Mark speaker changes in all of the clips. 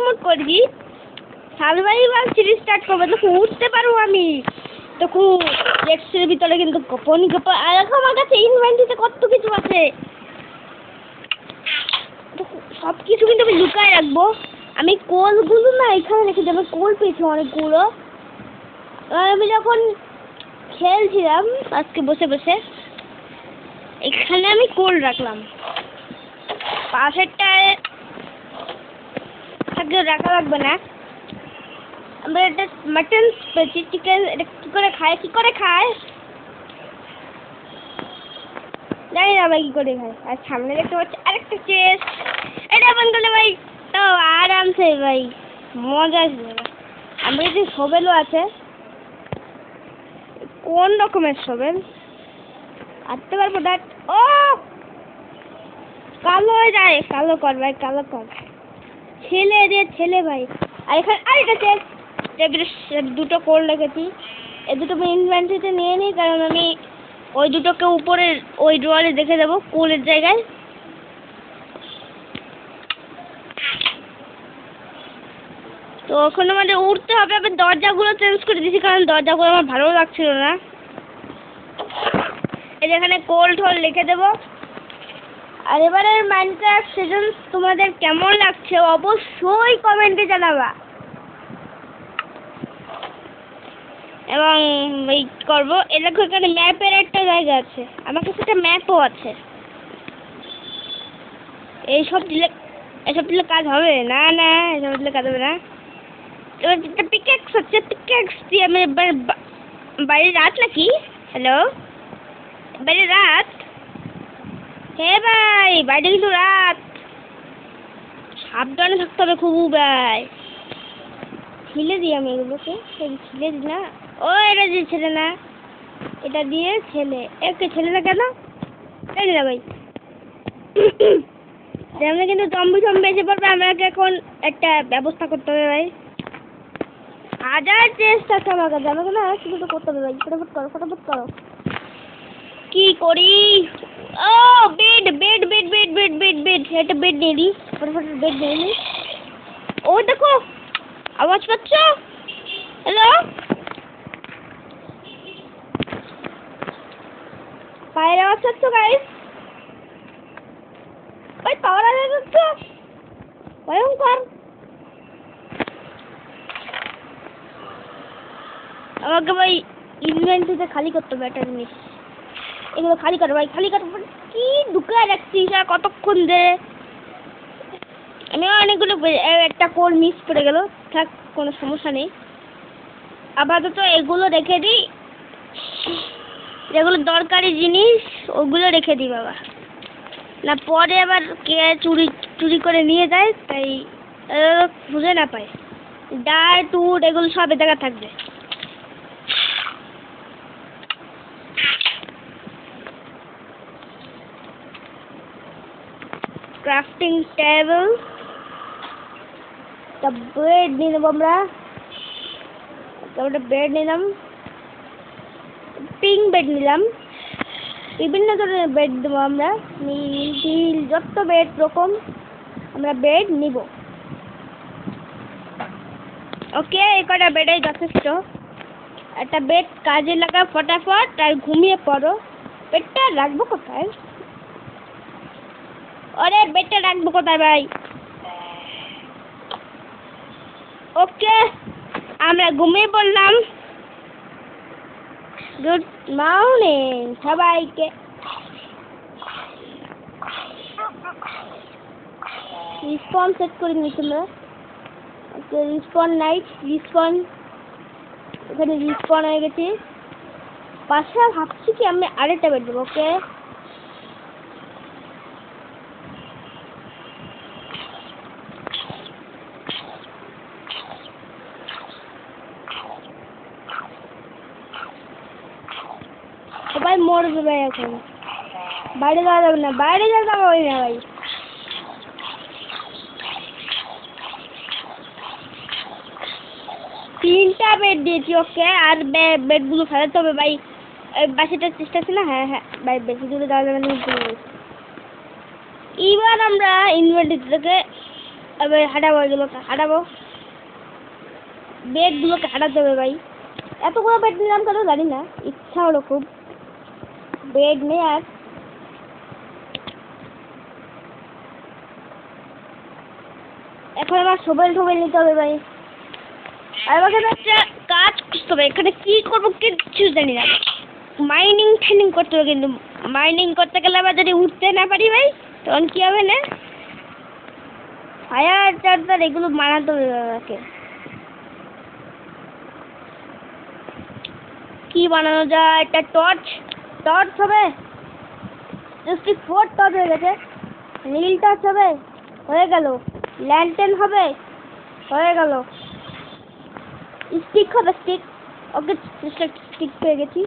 Speaker 1: Mode করি survival series start করবো তখন উঠতে পারবো আমি তখন টেক্সটের ভিতরে কিন্তু গোপন আর এখন আমার কাছে ইনভেন্টরিতে কত কিছু আছে সব কিছু কিন্তু আমি লুকায় রাখবো আমি কোলগুলো না এখানে রেখে দেবো কোল পেয়েছি অনেকগুলো আমি যখন খেলছিলাম আজকে বসে বসে এখানে আমি কোল রাখলাম পাশেরটায় থাকলে রাখা লাগবে না আমরা এটা মাটন পেয়েছি চিকেন এটা কি করে খায় জানি না ভাই কি করে খায় আর সামনে দেখতে পাচ্ছি আরেকটা চেস্ট এটা বন্ধ করলে ভাই তো আরামসে ভাই মজা আসবে আমার যে শোভেলও আছে কোন রকমের শোভেল আটতে পারবো না ও কালো হয়ে যায় কালো কর ভাই কালো কর ছেলে ভাই আর এখানে আরেকটা চেস্ট দুটো কোল রেখেছি এই দুটো আমি ইনভেন্টরিতে নিয়ে নিই কারণ আমি ওই দুটোকে উপরে ওই ড্রয়ারে দেখে দেবো কোলের জায়গায় তো ওখানে আমাদের উঠতে হবে আমি দরজাগুলো চেঞ্জ করে দিয়েছি কারণ দরজাগুলো আমার ভালো লাগছিল না এই যেখানে কোল ঠোল লিখে দেবো আর এবারের মাইনক্রাফট সিজন তোমাদের কেমন লাগছে অবশ্যই কমেন্টে জানাবা এবং ওয়েট করবো এলাকা এখানে ম্যাপের একটা জায়গা আছে আমার কাছে একটা ম্যাপও আছে এইসব দিলে কাজ হবে না এসব দিলে কাজ হবে না এবার একটা পিকেক্স হচ্ছে পিকেক্স দিয়ে আমি বাইরে রাত নাকি হ্যালো বাইরে রাত হ্যাঁ ভাই বাইরে কিন্তু রাত সাবধানে থাকতে হবে খুব ভাই ছিলে দিই আমি এগুলোকে ছিলে দিই না ও এটা দিয়ে ছেলে না এটা দিয়ে ছেলে একে ছেলে না কেন এই না ভাই আমরা কিন্তু জম্বি এসে পড়বে আমাকে এখন একটা ব্যবস্থা করতে হবে ভাই হাজার চেষ্টা আছে আমার কাছে আমাকে না কিছু করতে হবে ভাই ফটাফট করো কি করি ও বেড একটা বেড নিয়ে দিই ফটাফট বেড নিয়ে নিই ও দেখো আওয়াজ পাচ্ছ হ্যালো পায়ের আওয়াজ পাচ্ছ গাইস ভাই পাওয়ার আওয়াজ পাচ্ছ ভয়ঙ্কর আমাকে ভাই ইনভেন্টরিতে খালি করতে হবে একটা জিনিস এগুলো খালি করো ভাই খালি করো কি ঢুকায় রাখছিস আর কতক্ষণ ধরে আমি অনেকগুলো একটা কোল মিস করে গেল থাক কোনো সমস্যা নেই আপাতত এগুলো রেখে দিই যেগুলো দরকারি জিনিস ওগুলো রেখে দিই বাবা না পরে আবার কে চুরি করে নিয়ে যায় তাই খুঁজে না পায় ডায় টুট এগুলো সব এ জায়গা থাকবে ক্রাফটিং টেবিল তা বেড নিয়ে নেবো আমরা বেড নিলাম পিঙ্ক বেড নিলাম বিভিন্ন ধরনের বেড দেবো আমরা নীল যত বেড রকম আমরা বেড নিব ওকে এই কটা বেডেই যথেষ্ট একটা বেড কাজে লাগা ফটাফট আর ঘুমিয়ে পড়ো বেডটা রাখবো কোথায় আরে বেডটা রাখবো কোথায় ভাই ওকে আমরা ঘুমিয়ে পড়লাম গুড মর্নিং সবাইকে রিসপন সেট করে নিচ্ছি আমরা ওকে রিসপন নাইট রিসপন এখানে রিসপন হয়ে গেছে পাশে ভাবছি কি আমি আরেকটা বেড দেবো ওকে সবাই মরবে ভাই এখন বাইরে যাওয়া যাবে না বাইরে যাওয়া যাবে না ভাই তিনটা বেড দিয়েছি ওকে আর বেডগুলো ফেলাতে হবে ভাই বাসাটার চেষ্টা আছে না হ্যাঁ ভাই বেশি দূরে যাওয়া যাবে না এবার আমরা ইনভার্টার থেকে এবার হাঁটাবো, এগুলোকে হাঁটাবো, বেডগুলোকে হাঁটাতে হবে ভাই। এতগুলো বেড নিলাম কেন জানি না, ইচ্ছা হলো খুব। বেড নেই আর। এখন আমার সবেল ঠোবেল নিতে হবে ভাই। আর আমাকে একটা কাজ করতে হবে, এখানে কি করবো কিচ্ছু জানি না। মাইনিং ঠাইনিং করতে হবে, কিন্তু মাইনিং করতে গেলে আবার যদি উঠতে না পারি ভাই, তখন কি হবে না? ফায়ার চার্জার এগুলো বানাতে হবে আমাকে। কি বানানো যায়? একটা টর্চ, টর্চ হবে, জাস্ট 4 টর্চ হয়ে গেছে। নীল টর্চ হবে, হয়ে গেল। ল্যান্টেন হবে, হয়ে গেল। স্টিক হবে, স্টিক। ওকে, স্টিক পেয়ে গেছি।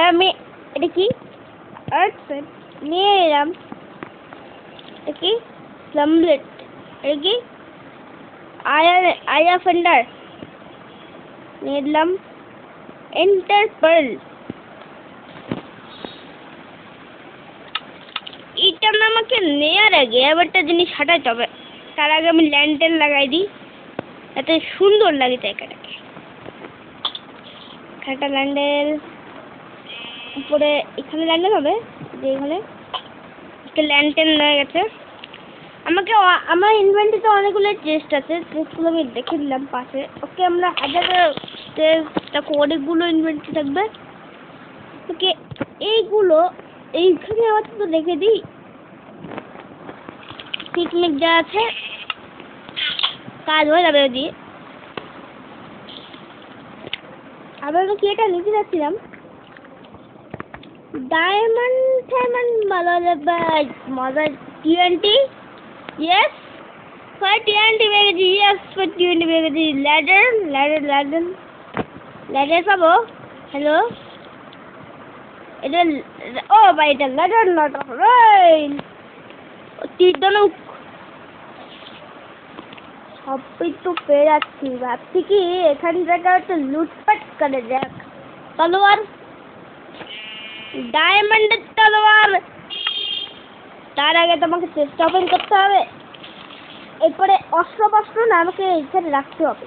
Speaker 1: আমি এটা কি আর্ট নিয়ে এলাম। এটা কি স্লামব্লেড, এটা কি আয়া ফেন্ডার নিয়ে এলাম। এন্টার পার্ল, এটা না আমাকে নেয়ার আগে আবার একটা জিনিস হাঁটাতে হবে। তার আগে আমি ল্যান্টেন লাগাই দিই, এত সুন্দর লাগে জায়গাটাকে। একটা ল্যান্ডেল উপরে, এখানে ল্যান্ডেল হবে, যে এখানে একটা ল্যান্টেন হয়ে গেছে। আমাকে আমার ইনভেন্টরিতে অনেকগুলো চেস্ট আছে, চেস্টগুলো আমি দেখে দিলাম পাশে। ওকে, আমরা হাজার চেস্ট, অনেকগুলো ইনভেন্টরি থাকবে। ওকে, এইগুলো এইখানে আপাতত রেখে দিই। পিকনিক যা আছে কাজ হয়ে যাবে দিয়ে। আবার কি এটা নিতে যাচ্ছিলাম, ডায়মন্ড ডায়মন্ড মজা টিএনটি। ইয়েস, ফার টিএনটি পেয়ে গেছি। ইয়েস, ফার টিএনটি পেয়ে গেছি। ল্যাডার ল্যাডার ল্যাডার ল্যাডার পাবো। হ্যালো, এটা ও ভাই, এটা ল্যাডার নট তীরধনুক। সবই তো পেয়ে যাচ্ছি, ভাবছি কি এখান থেকে একটু লুটপাট করে যাক। তলোয়ার, ডায়মন্ডের তলোয়ার। তার আগে তোমাকে চেষ্টা ওপেন করতে হবে, এরপরে অস্ত্র বস্ত্র না আমাকে এখানে রাখতে হবে।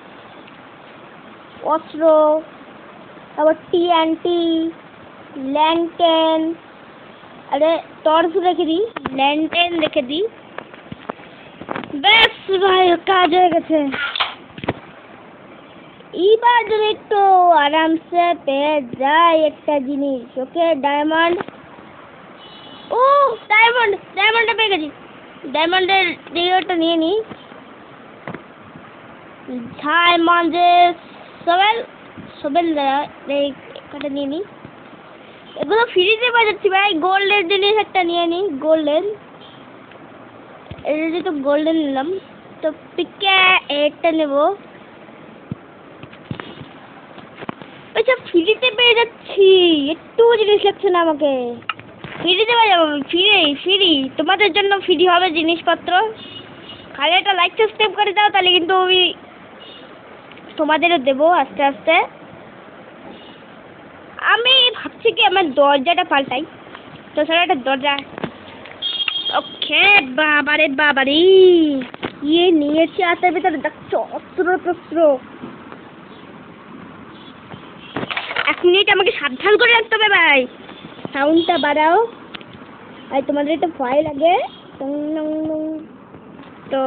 Speaker 1: অস্ত্র, তারপর টিএনটি, ল্যান্টেন, আরে টর্চ রেখে দিই, ল্যান্টেন রেখে দিই। ব্যাস ভাই, কাজ হয়ে গেছে। এইবার যদি একটু আরামসে পেয়ে যায় একটা জিনিস। ওকে, ডায়মন্ড। ও ডায়মন্ড, ডায়মন্ডটা পেয়ে গেছি। ডায়মন্ডের ডিওটা নিয়ে নিই। ডায়মন্ডের সবেল, সবেল এটা নিয়ে নিই। এগুলো ফ্রিতে বাজাচ্ছি ভাই। গোল্ডের জিনিস একটা নিয়ে নিই, গোল্ডেন। এটা তো গোল্ডেন নিলাম, তো পিকে এটা নেব। আচ্ছা, ফ্রিতে পেয়ে যাচ্ছি, একটু জিনিস লাগছে না আমাকে। ফ্রিতে পেয়ে যাবো, ফ্রি ফ্রি, তোমাদের জন্য ফ্রি হবে জিনিসপত্র। খালি একটা লাইক সাবস্ক্রাইব করে দাও, তাহলে কিন্তু আমি তোমাদেরও দেবো আস্তে আস্তে। আমি ভাবছি কি আমার দরজাটা পাল্টাই, তো সেটা একটা দরজা। ওকে, বাবারে বাবারে, ইয়ে নিয়েছি হাতের ভিতরে, দেখছো অস্ত্র টস্ত্র। 1 মিনিট আমাকে সাবধান করে রাখতে হবে ভাই। সাউন্ডটা বাড়াও, আর তোমাদের একটা ভয় লাগে। তো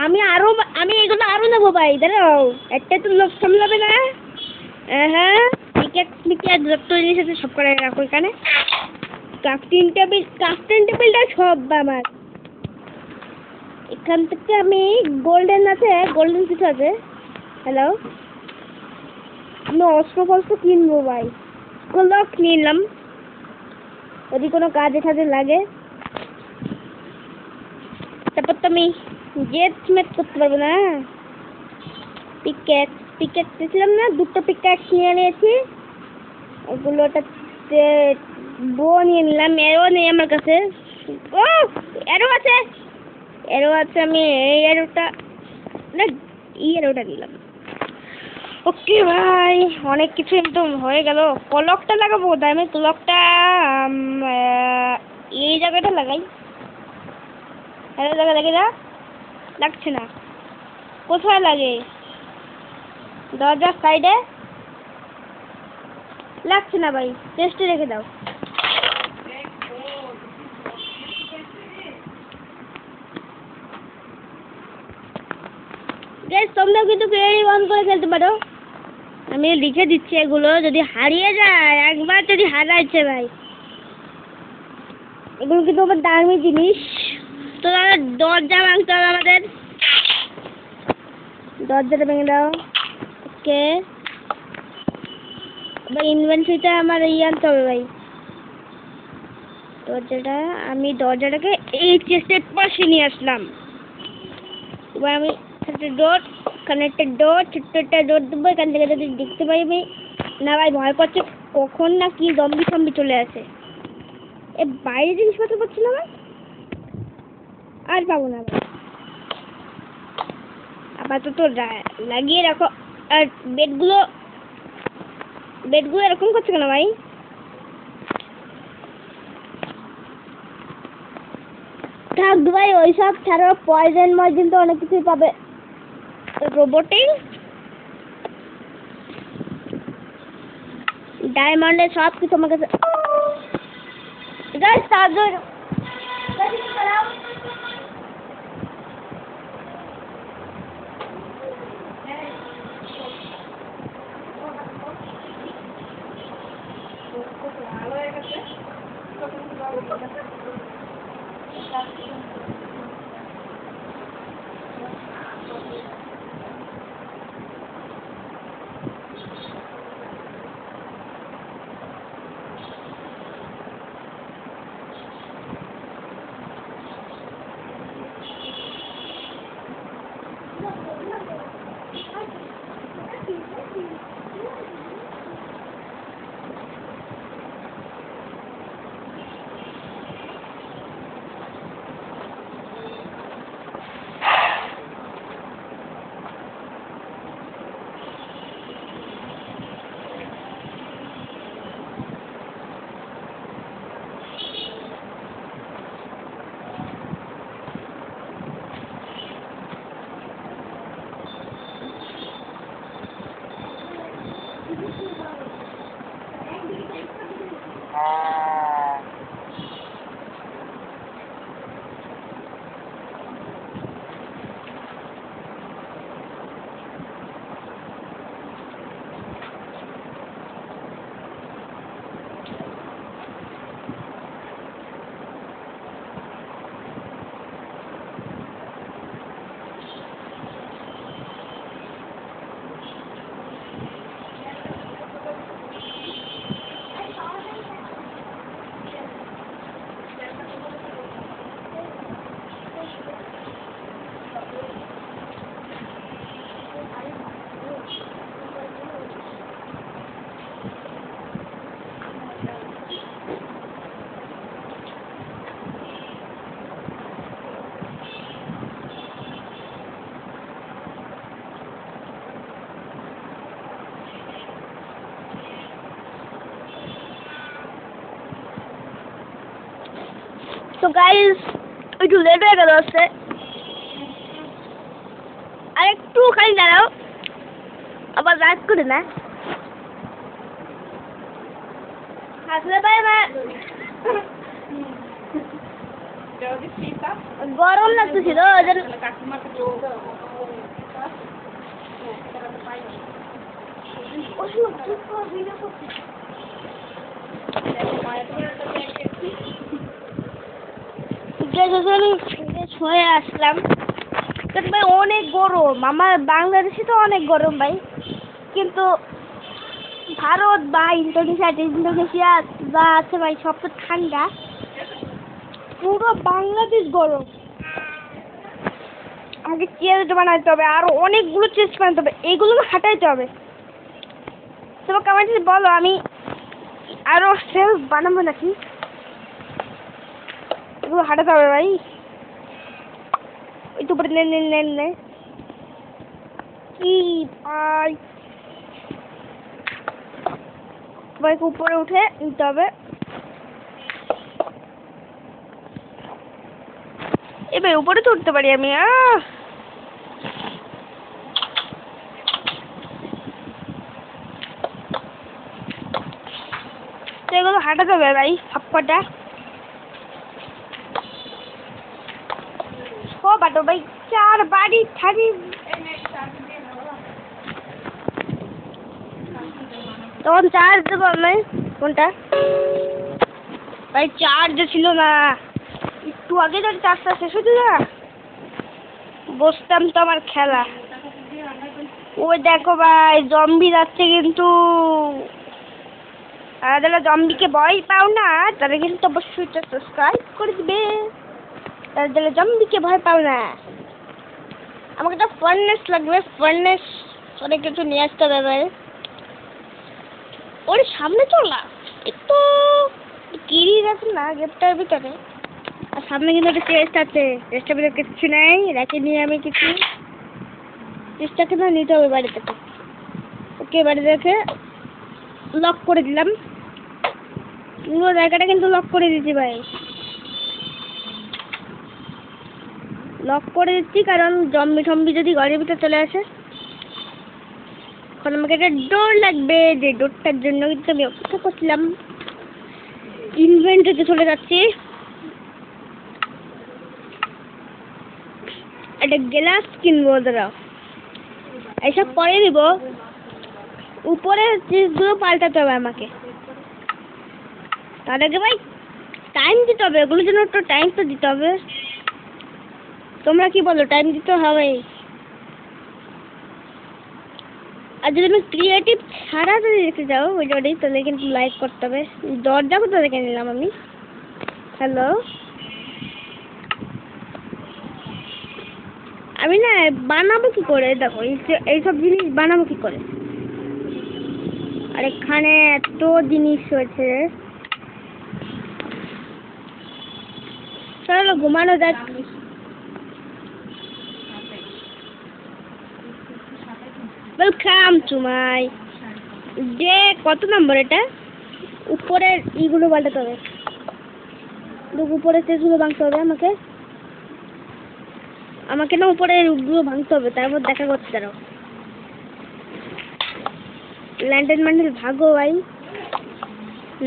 Speaker 1: আমি এগুলো আরো নেবো ভাই, দাঁড়াও। একটা তো লোক সামলাবে না। হ্যাঁ, পিকেট যত জিনিস আছে সব করে রাখো এখানে। ক্রাফটিং টেবিলটা সব আমার। এখান থেকে আমি গোল্ডেন আছে, গোল্ডেন কিছু আছে। হ্যালো, আমি অস্ত্র ফস্ত্র কিনবো ভাই। লক নিলাম, যদি কোনো কাজে টাজে লাগে। তারপর তো আমি জেট মেট করতে পারবো না। পিকেট দিয়েছিলাম না, 2টো পিকেট নিয়ে নিয়েছি। ওগুলোটা বো নিয়ে নিলাম। এরো নেই আমার কাছে। ও এরো আছে, আমি এই এরোটা না, এরোটা নিলাম। ওকে ভাই, অনেক কিছু একদম হয়ে গেল। ক্লকটা লাগাবো, তাই আমি ক্লকটা এই জায়গাটা লাগাই। হ্যালো দেখে যা, লাগছে না। কোথায় লাগে? দরজার সাইডে লাগছে না ভাই, চেস্টে রেখে দাও। গাইস তোমরা কিন্তু ক্রিয়েটিভ অন করে খেলতে পারো। আমি লিখে দিচ্ছি এগুলো, যদি হারিয়ে যায়, একবার যদি হারাইছে ভাই, এগুলো কিন্তু আমার দামি জিনিস। তো দরজা ভাঙতে হবে আমাদের, দরজাটা ভেঙে দাও। ওকে, এবার ইনভেন্টরিটা আমার আনতে হবে ভাই। আমি দরজাটাকে এই চেস্টের পাশে নিয়ে আসলাম। এবার আমি ডোর, কানেক্টেড ডোর, ছোট্ট একটা ডোর দেবো। এখান থেকে যদি দেখতে পাই ভাই, না ভাই ভয় করছে, কখন না কি জম্বি ফম্বি চলে আসে। এ বাইরে জিনিসপত্র পাচ্ছি না ভাই, আর পাবো না ভাই। আপাতত লাগিয়ে রাখো। আর বেডগুলো এরকম করছে কেন ভাই? থাক ভাই, ওইসব ছাড়াও পয়জন তো অনেক কিছুই পাবে। রোবোটিং, ডায়মন্ডের সব কিছু আমার কাছে। গাইস চার্জার তো গাইস একটু লেট হয়ে গেল আসতে, আর একটু খালি দাঁড়াও, আবার রাত করে না আসলে ভাই। গরম লাগতেছিল হয়ে আসলাম। ভাই অনেক গরম, আমার বাংলাদেশে তো অনেক গরম ভাই, কিন্তু ভারত বা ইন্দোনেশিয়া যা আছে ভাই সব তো ঠান্ডা। পুরো বাংলাদেশ গরম। আগে চেস্ট বানাইতে হবে, আরো অনেকগুলো চেস্ট বানাতে হবে, এইগুলো হাঁটাইতে হবে। তোমাকে আমার যদি বলো, আমি আরো সেলফ বানাবো নাকি? এগুলো হাঁটাতে হবে ভাই। একটু উপরে নে কি ভাই, সবাইকে উপরে উঠে নিতে হবে। এবার উপরে তো উঠতে পারি আমি। এগুলো হাঁটাতে হবে ভাই সবকটা। ও বাটো ভাই 4 বাড়ি থাকি। তখন চার্জ দেবো আমি। কোনটা ভাই চার্জ ছিল না, একটু আগে যদি চার্জটা শেষ হতো না বসতাম তো আমার খেলা। ওই দেখো ভাই জম্বি যাচ্ছে কিন্তু, আর যারা জম্বিকে ভয় পাও না তারা কিন্তু অবশ্যই সাবস্ক্রাইব করে দিবে। যারা জম্বিকে ভয় পাও না, আমাকে একটা ফার্নেস লাগবে, ফার্নেস অনেক কিছু নিয়ে আসতে হবে ভাই। ওর সামনে চলা একটু কিরি আছে না গেটটার ভিতরে, আর সামনে কিন্তু একটা চেস্ট আছে, চেস্টের ভিতরে কিছু নেই, রেখে নিয়ে আমি কিছু চেষ্টাকে না নিতে হবে বাড়ি থেকে। ওকে বাড়ি রেখে লক করে দিলাম, পুরো জায়গাটা কিন্তু লক করে দিচ্ছি ভাই, লক করে দিচ্ছি কারণ জম্বি টম্বি যদি ঘরের ভিতরে চলে আসে। এখন আমাকে একটা ডোর লাগবে, যে ডোরটার জন্য কিন্তু আমি অপেক্ষা করছিলাম। ইনভেন্টরিতে চলে যাচ্ছি, একটা গ্লাস কিনবো, দাঁড়াও এইসব পরে নিব। উপরের জিনিসগুলো পাল্টাতে হবে আমাকে, তার আগে ভাই টাইম দিতে হবে, ওগুলোর জন্য একটু টাইম তো দিতে হবে। তোমরা কি বলো, টাইম দিতে হবে? আর যদি তুমি ক্রিয়েটিভ ছাড়া যদি দেখতে যাও ভিডিওটি তাহলে কিন্তু লাইক করতে হবে। দরজা কোথা থেকে নিলাম আমি? হ্যালো, আমি না বানাবো কি করে, দেখো এইসব জিনিস বানাবো কি করে। আর এখানে এত জিনিস হয়েছে, চলো ঘুমানো যাক। Welcome to my day. কত নম্বর এটা? উপরের ইগুলো পাল্টাতে হবে, উপরের সেগুলো ভাঙতে হবে আমাকে, আমাকে না উপরের রূপগুলো ভাঙতে হবে, তারপর দেখা করতে দাঁড়াও। ল্যান্ডেন ম্যান্ডেল ভাগো ভাই,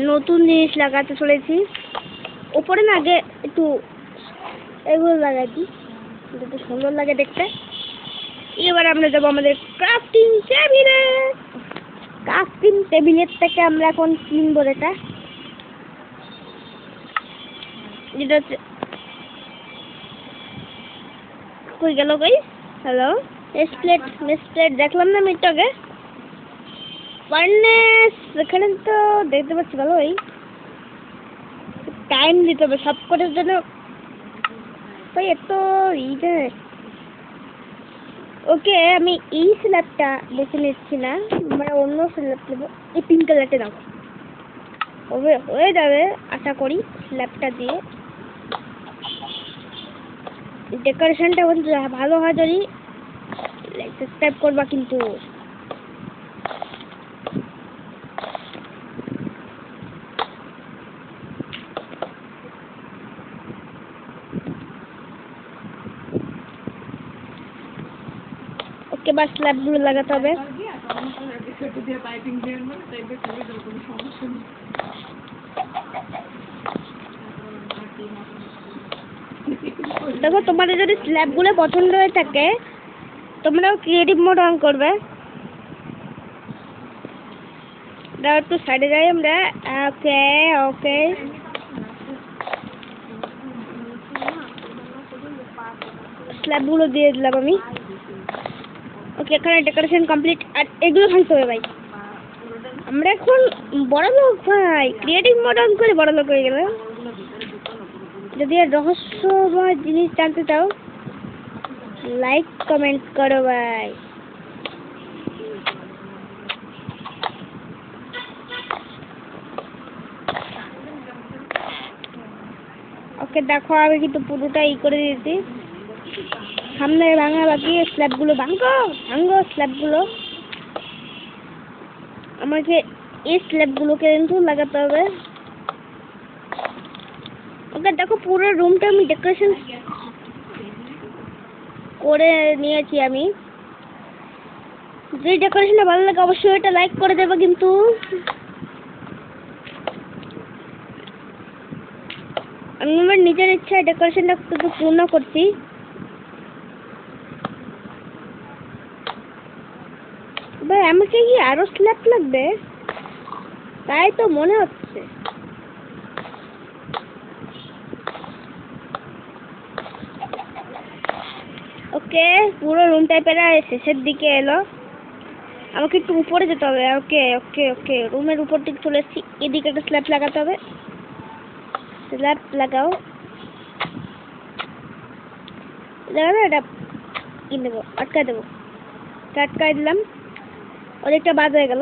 Speaker 1: নতুন জিনিস লাগাতে চলেছি। উপরে না আগে একটু এগুলো লাগাই দিই, যাতে সুন্দর লাগে দেখতে। এবার আমরা যাবো আমাদের ক্রাফটিং টেবিলে। ক্রাফটিং টেবিলের থেকে আমরা এখন কিনবো এটা, যেটা হচ্ছে কই গেল গাইস? হ্যালো, প্লেট দেখলাম না মিনিট আগে। ফার্নেস এখানে তো দেখতে পাচ্ছি, ভালো ভাই টাইম দিতে হবে সব কটার জন্য ভাই, এত ইয়ে। ওকে আমি এই স্ল্যাবটা বেছে নিচ্ছি না, আমরা অন্য স্ল্যাব নেবো। এই পিঙ্ক কালারটা দাও, হয়ে যাবে আশা করি স্ল্যাবটা দিয়ে। ডেকোরেশনটা ভালো হয় যদি সাবস্ক্রাইব করবা কিন্তু। ওকে বাস স্ল্যাবগুলো লাগাতে হবে। দেখো তোমাদের যদি স্ল্যাবগুলো পছন্দ হয়ে থাকে তোমরাও ক্রিয়েটিভ মোড অন করবে। দাও একটু সাইডে যাই আমরা। ওকে ওকে, স্ল্যাবগুলো দিয়ে দিলাম আমি। ওকে এখানে ডেকোরেশন কমপ্লিট। আর এগুলো ভাঙতে হবে ভাই, আমরা এখন বড় লোক ভাই, ক্রিয়েটিভ মোড অন করে বড় লোক হয়ে গেলে। যদি আর রহস্যময় জিনিস জানতে চাও লাইক কমেন্ট করো ভাই। ওকে দেখো আমি কিন্তু পুরোটা ই করে দিয়েছি, সামনে ভাঙা বাকি। স্ল্যাবগুলো ভাঙো স্ল্যাবগুলো আমাকে, এই স্ল্যাবগুলোকে কিন্তু লাগাতে হবে। ওকে দেখো পুরো রুমটা আমি ডেকোরেশন করে নিয়েছি আমি। যদি ডেকোরেশনটা ভালো লাগে অবশ্যই এটা লাইক করে দেবে কিন্তু। আমি আমার নিজের ইচ্ছায় ডেকোরেশনটা শুধু পূর্ণ করছি। ভাই আমাকে কি আরো স্ল্যাব লাগবে? তাই তো মনে হচ্ছে। ওকে, পুরো রুমটাই প্রায় শেষের দিকে এলো। আমাকে একটু উপরে যেতে হবে। ওকে ওকে ওকে, রুমের উপর দিকে চলে এসেছি। এদিকে একটা স্ল্যাব লাগাতে হবে। স্ল্যাব লাগাও। লাগানো এটা কি দেবো? আটকায় দেবো। আটকায় দিলাম। অনেকটা বাদ হয়ে গেল।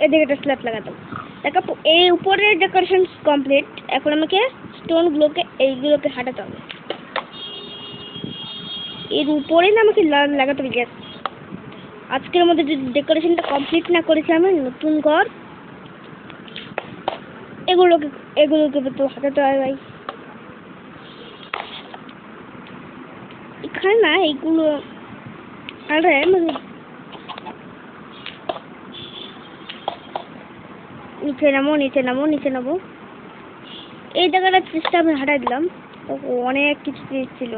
Speaker 1: এদিকে একটা স্ল্যাব লাগাতে হবে। দেখো এই উপরের ডেকোরেশন কমপ্লিট। এখন আমাকে স্টোনগুলোকে এইগুলোকে হাঁটাতে হবে। এর উপরে না আমাকে লাগাতে হবে গ্যাস। আজকের মধ্যে যদি ডেকোরেশনটা কমপ্লিট না করেছি আমার নতুন ঘর, এগুলোকে তো হাঁটাতে হয় ভাই। এখানে না এইগুলো আরে নিচে নামো নিচে নামো নিচে নামো। এই জায়গাটা চেষ্টা আমি হাঁটাই দিলাম। অনেক কিছু ছিল।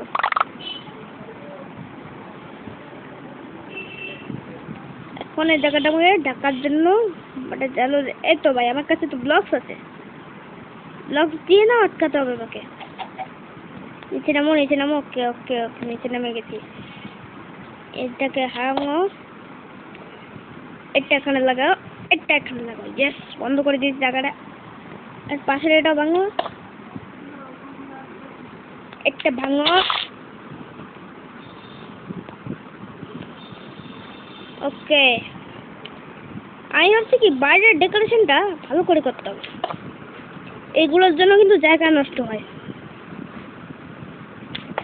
Speaker 1: এখন এই জায়গাটা আমাকে ঢাকার জন্য এই তো ভাই আমার কাছে তো ব্লকস আছে। ব্লকস দিয়ে না আটকাতে হবে আমাকে। নিচে নামো নিচে নামো। ওকে ওকে ওকে, নিচে নামে গেছি। এটাকে হারাঙো। এটা এখানে লাগাও। এটা এখানে লাগাও। ইয়েস, বন্ধ করে দিয়েছি জায়গাটা। আর পাশের এটা ভাঙো। একটা ভাঙো। ওকে, আমি ভাবছি কি বাইরের ডেকোরেশনটা ভালো করে করতে হবে। এইগুলোর জন্য কিন্তু জায়গা নষ্ট হয়।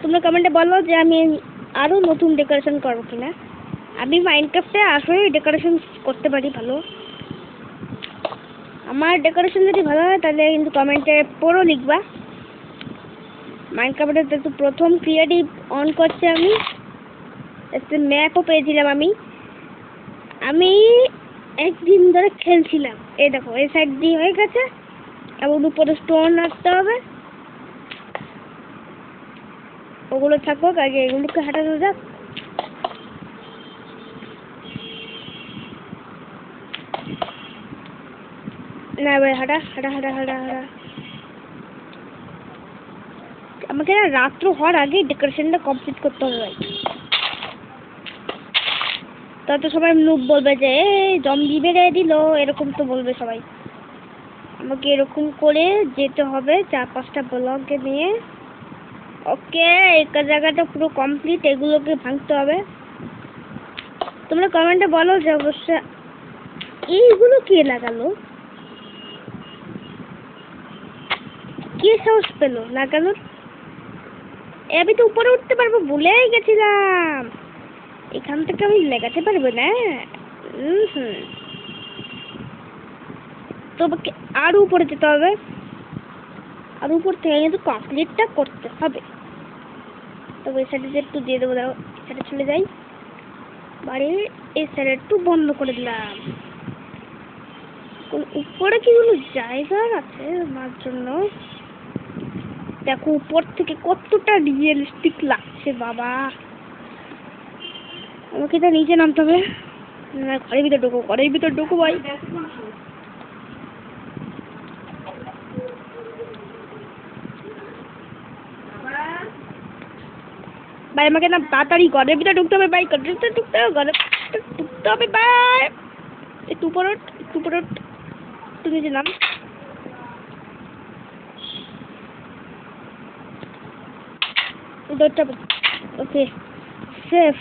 Speaker 1: তোমরা কমেন্টে বলো যে আমি আরো নতুন ডেকোরেশন করবো কিনা। আমি মাইনক্রাফটে আসলে ডেকোরেশন করতে পারি ভালো। আমার ডেকোরেশন যদি ভালো হয় তাহলে কিন্তু কমেন্টে পুরো লিখবা। মাইনক্রাফটে তো প্রথম ক্রিয়েটিভ অন করছি আমি। ম্যাপও পেয়েছিলাম আমি একদিন ধরে খেলছিলাম। এই দেখো এই সাইড দিয়ে হয়ে গেছে। এবং উপরে স্টোন রাখতে হবে। ওগুলো থাকুক, আগে এগুলোকে হাঁটানো যাক। না ভাই, হাঁটা হাঁটা হাঁটা হাঁটা হাঁটা। আমাকে না রাত্র হওয়ার আগে ডেকোরেশনটা কমপ্লিট করতে হবে ভাই। তো সবাই নুব বলবে যে জম্বি বেড়ে দিল, এরকম তো বলবে সবাই। আমাকে এরকম করে যেতে হবে 4-5টা ব্লকে নিয়ে। ওকে, এই জায়গাটা পুরো কমপ্লিট। এগুলোকে ভাঙতে হবে। তোমরা কমেন্টে বলো যে অবশ্য এইগুলো কে লাগালো, কে সাহস পেলো লাগানোর। আমি তো উপরে উঠতে পারবো, ভুলেই গেছিলাম। এখান থেকে আমি লাগাতে পারবো না। তোমাকে আরো উপরে যেতে হবে। আর উপর থেকে কিন্তু কমপ্লিটটা করতে হবে। তবে এই সাইডে একটু দিয়ে দেবো। দাও, এই সাইডে চলে যাই। বাড়ির এই সাইডে একটু বন্ধ করে দিলাম। উপরে কি কোনো জায়গা আছে আমার জন্য? দেখো উপর থেকে কতটা রিয়েলিস্টিক লাগছে বাবা। আমাকে তো নিচে নামতে হবে। ঘরের ভিতর ঢুকো, ঘরের ভিতর ঢুকো ভাই। ভাই আমাকে না তাড়াতাড়ি ঘরের ভিতরে ঢুকতে হবে ভাই। ঘরের ভিতরে ঢুকতে হবে, ঘরের ঢুকতে হবে ভাই। একটু উপর ওঠ, একটু উপর ওঠ। একটু নিচে নাম। ওকে, সেফ।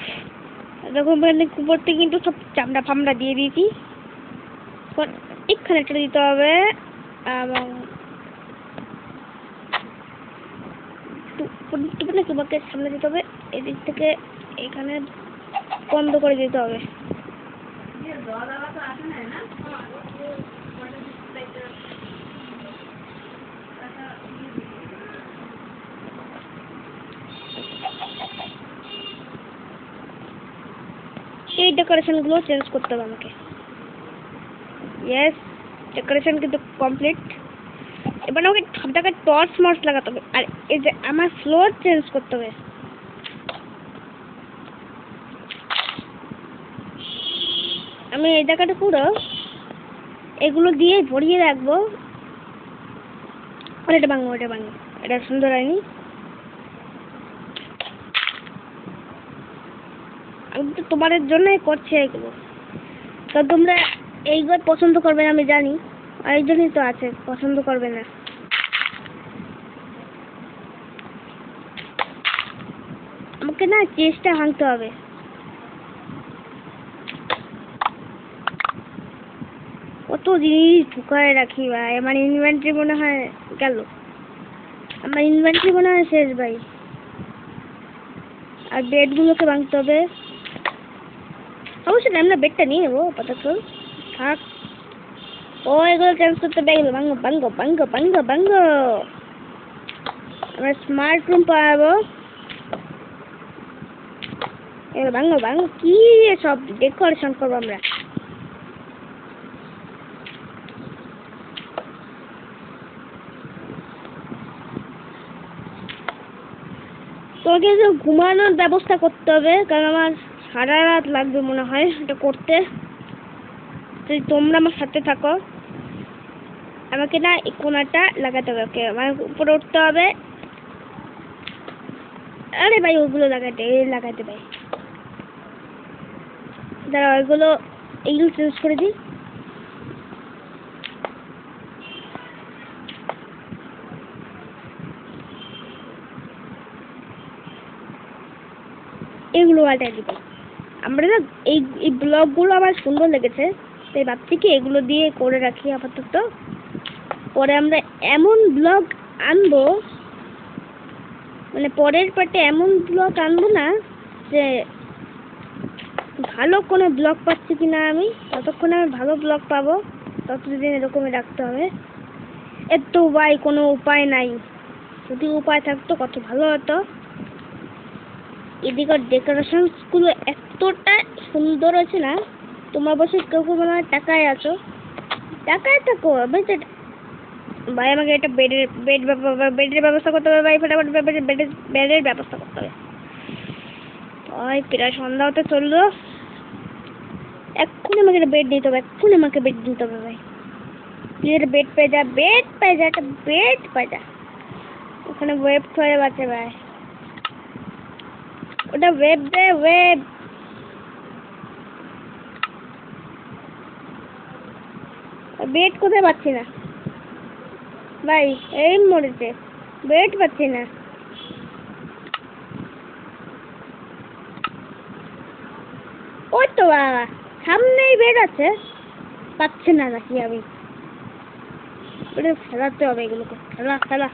Speaker 1: এরকম উপর থেকে কিন্তু সব চামড়া ফামড়া দিয়ে দিয়েছি। এখানে একটা দিতে হবে এবং তোমাকে সামনে দিতে হবে। এদিক থেকে এখানে বন্ধ করে দিতে হবে। এই ডেকোরেশনগুলো চেঞ্জ করতে হবে আমাকে। ইয়েস, ডেকোরেশন কিন্তু কমপ্লিট। এবার আমাকে সব জায়গায় টর্চ মর্চ লাগাতে হবে, আর এই যে আমার ফ্লোর চেঞ্জ করতে হবে। আমি এই জায়গাটা পুরো এগুলো দিয়ে ভরিয়ে রাখবো। আর এটা ভাঙবো, এটা সুন্দর হয়নি। আমি তো তোমাদের জন্যই করছি এগুলো, তো তোমরা এইগুলো পছন্দ করবে না আমি জানি, আর এই জন্যই তো আছে, পছন্দ করবে না। আমাকে না চেষ্টা ভাঙতে হবে। কত জিনিস ঢুকায় রাখি ভাই, আমার ইনভেন্টরি মনে হয় গেল, আমার ইনভেন্টরি মনে হয় শেষ ভাই। আর বেডগুলোকে ভাঙতে হবে। অবশ্যই আমরা বেডটা নিয়ে নেবো আপাতত, থাক। ও এগুলো চেঞ্জ করতে হবে, এগুলো ভাঙ্গো। আমরা স্মার্ট রুম পাবো। এগুলো ভাঙ্গো, কি সব ডেকোরেশন করবো আমরা। তোমাকে ঘুমানোর ব্যবস্থা করতে হবে, কারণ আমার সারা রাত লাগবে মনে হয় এটা করতে। যদি তোমরা আমার সাথে থাকো, আমাকে না এই কোনাটা লাগাতে হবে, ওকে আমার উপরে উঠতে হবে। আরে ভাই ওগুলো লাগাতে ভাই, দাঁড়া ওইগুলো এইগুলো চেঞ্জ করে দিই। এগুলো পাল্টাই দিবে। আমরা না এই ব্লকগুলো আমার সুন্দর লেগেছে, তাই ভাবছি কি এগুলো দিয়ে করে রাখি আপাতত। পরে আমরা এমন ব্লক আনবো, মানে পরের পার্টে এমন ব্লক আনবো না যে ভালো কোনো ব্লক পাচ্ছি কিনা আমি, ততক্ষণে আমি ভালো ব্লক পাবো, ততদিন এরকমই রাখতে হবে। এত ভাই কোনো উপায় নাই, যদি উপায় থাকতো কত ভালো হতো। এদিকে ডেকোরেশন গুলো এতটা সুন্দর আছে না, তোমরা বসে কেউ কেউ মনে হয় টাকায় আছো, টাকায় থাকো ভাই। আমাকে এটা বেডের ব্যবস্থা করতে হবে ভাই, ফটাফট বেডের ব্যবস্থা করতে হবে। ওই প্রায় সন্ধ্যা হতে চললো, এক্ষুনি আমাকে একটা বেড দিতে হবে, ভাই। প্লিজ বেড পেয়ে যা, একটা বেড পেয়ে যা। ওখানে ওয়েব হয়ে আছে ভাই, ওটা ওয়েব দে, ওয়েব। বেড কোথায় পাচ্ছি না ভাই, এই মরেছে, বেড পাচ্ছি না। ওই তো বাবা সামনেই বেড আছে, পাচ্ছি না নাকি আমি? ফেলাতে হবে এগুলোকে, খেলা।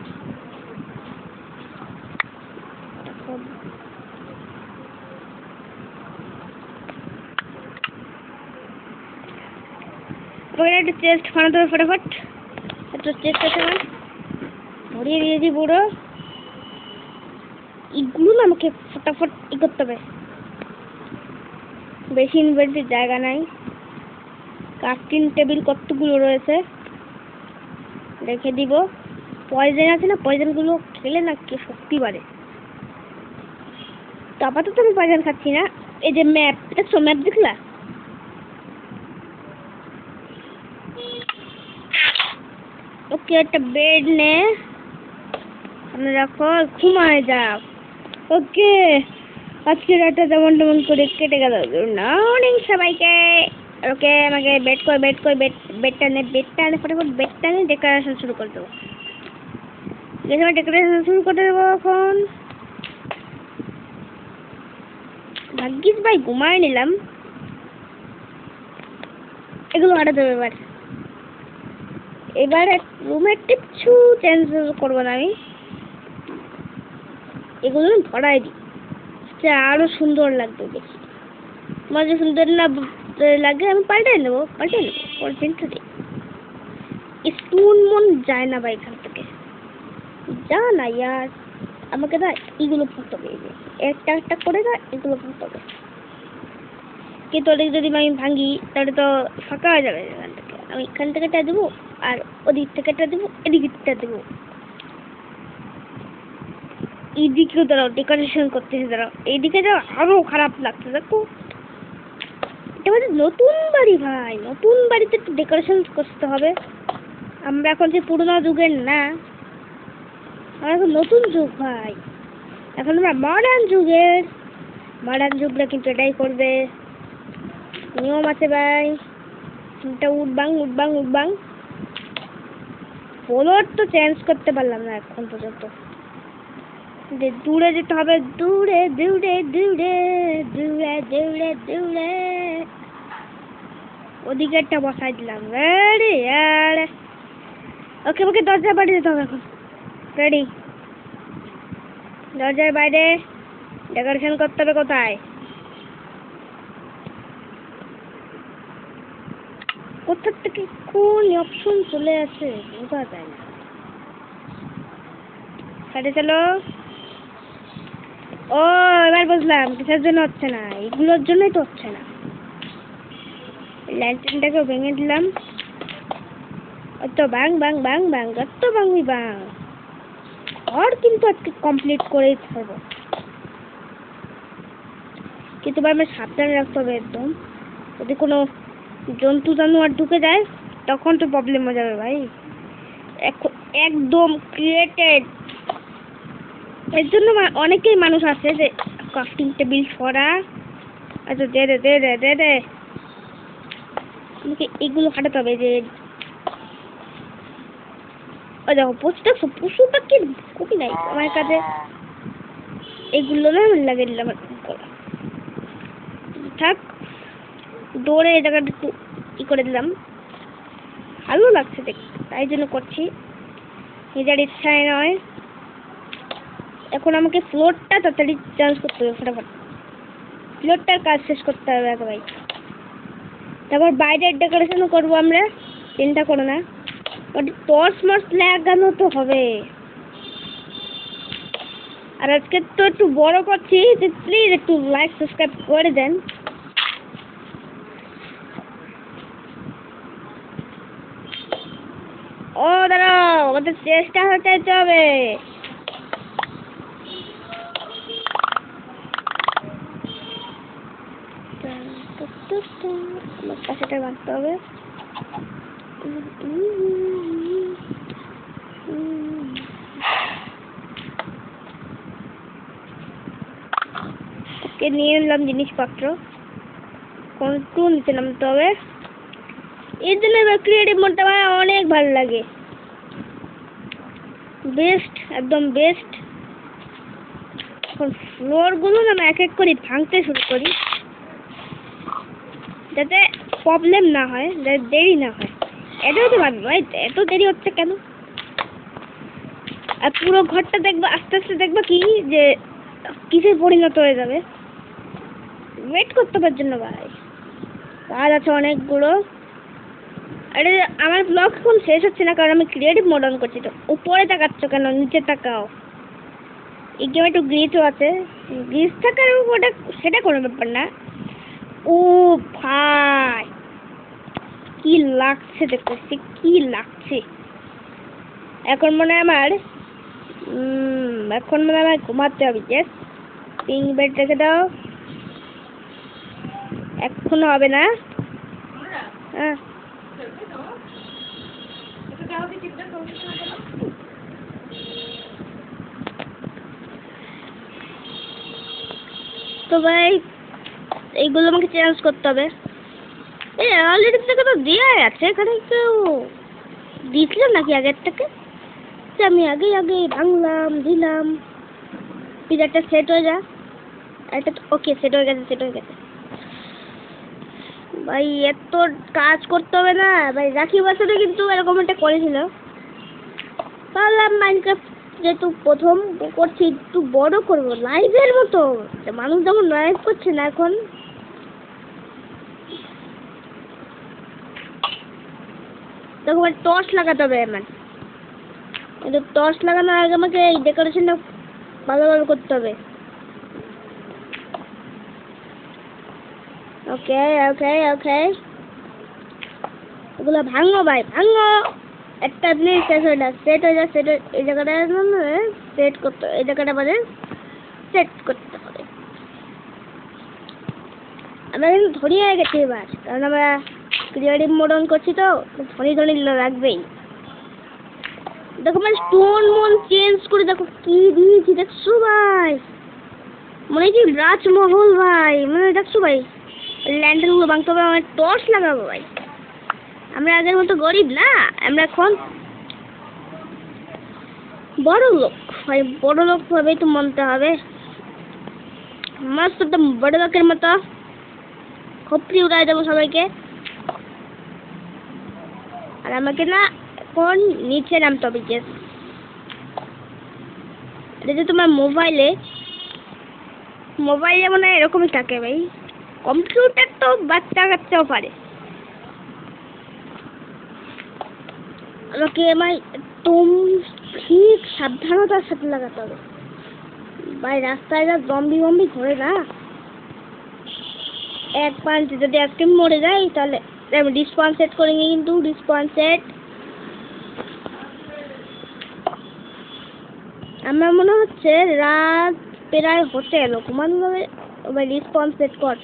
Speaker 1: একটা চেস্ট বানাতে হবে ফটাফট, একটা চেস্ট আছে না, ভরিয়ে দিয়েছি পুরো। এগুলো না আমাকে ফটাফট করতে হবে, বেশি ইনভেন্টরির জায়গা নাই। ক্রাফটিং টেবিল কতগুলো রয়েছে রেখে দিব। পয়জন আছে না, পয়জন গুলো খেলে না কি শক্তি বাড়ে। তো আপাতত আমি পয়জন খাচ্ছি না। এই যে ম্যাপ দেখছো, ম্যাপ দেখলা? ওকে একটা বেড নে, আমি রাখো, ঘুমায় যাও। ওকে আজকে রাতটা যেমন তেমন করে কেটে গেল। মর্নিং সবাইকে। ওকে আমাকে বেডটা নে ফটাফট বেডটা নে, ডেকোরেশন শুরু করে দেবো। এখন ভাগ্যিস ভাই ঘুমায় নিলাম। এগুলো হাঁটাতে হবে এবার রুমের কিচ্ছু চেঞ্জ করবো না আমি, এগুলো ভরাই দিই, আরো সুন্দর লাগবে বেশি। তোমার যে সুন্দর না লাগে আমি পাল্টাই নেবো ওর চিন্তা নেই। স্পুন মন যায় না ভাই এখান থেকে, যা না ইয়ার। আমাকে না এগুলো পড়তে হবে, এই যে একটা একটা করে না এগুলো পড়তে হবে। কিন্তু ওদিক যদি আমি ভাঙি তাহলে তো ফাঁকা হয়ে যাবে এখান থেকে। আমি এখান থেকে দেবো আর ওদিক থেকে দেবো, এদিকটা দেবো। এইদিকেও দাঁড়াও, ডেকোরেশন করতেছে দাঁড়াও, এইদিকে যাও আরো খারাপ লাগছে দেখো। এটা আমাদের নতুন বাড়ি ভাই, নতুন বাড়িতে একটু ডেকোরেশন করতে হবে। আমরা এখন যে পুরোনো যুগের না, আমরা এখন নতুন যুগ ভাই, এখন আমরা মডার্ন যুগের। মডার্ন যুগটা কিন্তু এটাই করবে, নিয়ম আছে ভাই। এটা উঠবাং উঠবাং উঠবাং। ফ্লোর তো চেঞ্জ করতে পারলাম না এখন পর্যন্ত। দূরে যেতে হবে, দূরে দূরে দূরে দূরে দূরে দূরে। ওদিকে একটা বসাই দিলাম, রেডি। ওকে ওকে, দরজার বাইরে যেতে হবে এখন, রেডি। দরজার বাইরে ডেকোরেশন করতে হবে। কোথায় কোথা থেকে কোন অপশন চলে আসে বোঝা যায় না। সাইডে চলো। ও এবার বুঝলাম কিসের জন্য হচ্ছে না, এগুলোর জন্যই তো হচ্ছে না। ল্যান্টার্নটাকে ভেঙে দিলাম। তো বাং বাং বাং বাং, কত ভাঙবি বাং। আর কিন্তু আজকে কমপ্লিট করেই থাকবো, কিন্তু ভাই আমার সাবধানে রাখতে হবে একদম। যদি কোনো জন্তু জানোয়ার ঢুকে যায় তখন তো প্রবলেম হয়ে যাবে ভাই। একদম ক্রিয়েটেড, এর জন্য অনেকেই মানুষ আছে যে ক্রাফটিং টেবিল করা। আচ্ছা দে দে দে দে দে দে, আমাকে এগুলো হাঁটাতে হবে। যে ও দেখো পশুটা, পশু পাখির খুবই নাই আমার কাছে। এগুলো না লাগিয়ে দিলাম থাক। দৌড়ে এই জায়গাটা একটু ই করে দিলাম, ভালো লাগছে দেখতে, তাই জন্য করছি, নিজের ইচ্ছায় নয়। এখন আমাকে ফ্লোরটা তাড়াতাড়ি চেঞ্জ করতে হবে, ফটাফট ফ্লোরটার কাজ শেষ করতে হবে আগে ভাই। তারপর বাইরের ডেকোরেশনও করবো আমরা, চিন্তা করো না। টর্চ মর্চ লাগানো তো হবে। আর আজকে তো একটু বড় করছি, প্লিজ একটু লাইক সাবস্ক্রাইব করে দেন। ও দাঁড়াও, আমাদের চেষ্টা হতে হবে। আমার পাশেটা বাঁধতে হবে। ওকে নিয়ে নিলাম জিনিসপত্র, কোনটু নিচে নামতে হবে। এর জন্য এবার ক্রিয়েটিভ মোডটা আমার অনেক ভালো লাগে, বেস্ট, একদম বেস্ট। এখন ফ্লোর গুলো না এক এক করে ভাঙতে শুরু করি, যাতে প্রবলেম না হয়, যাতে দেরি না হয়। এটাও তো ভাবি ভাই এত দেরি হচ্ছে কেন। আর পুরো ঘরটা দেখবো আস্তে আস্তে, দেখবো কি যে কিসে পরিণত হয়ে যাবে। ওয়েট করতে পারার জন্য ভাই কাজ আছে অনেকগুলো। আরে আমার ব্লগ এখন শেষ হচ্ছে না, কারণ আমি ক্রিয়েটিভ মোড অন করছি। তো উপরে তাকাচ্ছ কেন, নিচে তাকাও। এই গেমে একটু গ্লিচও আছে, গ্লিচ থাকার ওটা সেটা কোনো ব্যাপার না। ও ভাই কি লাগছে দেখতেছি, কি লাগছে। এখন মনে হয় আমার ঘুমাতে হবে। জাস্ট পিঙ্ক বেড রেখে দাও, এখনো হবে না। হ্যাঁ তো ভাই এইগুলো আমাকে চেঞ্জ করতে হবে। এই অলরেডি থেকে তো দেওয়াই আছে, এখানে কেউ দিয়েছিলাম নাকি আগের থেকে, যে আমি আগে আগে ভাঙলাম দিলাম। পিজারটা সেট হয়ে যা, এটা ওকে সেট হয়ে গেছে, সেট হয়ে গেছে ভাই। এত কাজ করতে হবে না ভাই। রাখি বছরে কিন্তু এরকম একটা করেছিল, ভাবলাম মাইনক্রাফট যেহেতু প্রথম করছি একটু বড় করবো, লাইভের মতো। মানুষ যেমন লাইভ করছে না এখন, তখন টর্চ লাগাতে হবে আমার। কিন্তু টর্চ লাগানোর আগে আমাকে এই ডেকোরেশনটা ভালোভাবে করতে হবে। ওকে ওকে ওকে, এগুলো ভাঙো ভাই, ভাঙো। একটা জিনিস শেষ হয়ে যায়, সেট হয়ে যায়, সেট এই জায়গাটা সেট করতে, এই জায়গাটা মানে সেট করতে হবে। আমরা কিন্তু ধনী হয়ে গেছি এবার, কারণ আমরা ক্রিয়েটিভ মোড অন করছি, তো ধনী ধনী লাগবেই। দেখো ভাই, স্টোন মন চেঞ্জ করে দেখো কি দিয়েছি, দেখছো ভাই? মনে কি রাজমহল ভাই, মানে দেখছো ভাই? ল্যান্ডার গুলো ভাঙতে হবে, আমার টর্চ লাগাবো ভাই। আমরা আগের মতো গরিব না, আমরা এখন বড় লোক ভাই, বড় লোক হবেই তো মানতে হবে। মস্ত একদম বড় লোকের মতো খপরি উড়াই দেবো সবাইকে। আর আমাকে না এখন নিচে নামতে হবে। এটা যে তোমার মোবাইলে মানে এরকমই থাকে ভাই, কম্পিউটার তো বাচ্চা কাচ্চাও পারে। আমাকে আমার একদম ঠিক সাবধানতার সাথে লাগাতে হবে ভাই। রাস্তায় যা জম্বি ঘোরে না, এক পাঞ্চে যদি আজকে মরে যাই তাহলে আমি রিসপন্স সেট করে নিই, কিন্তু রিসপন্স সেট আমার মনে হচ্ছে রাত প্রায় হতে এলো, ঘুমানোভাবে রিসপন্স সেট কর,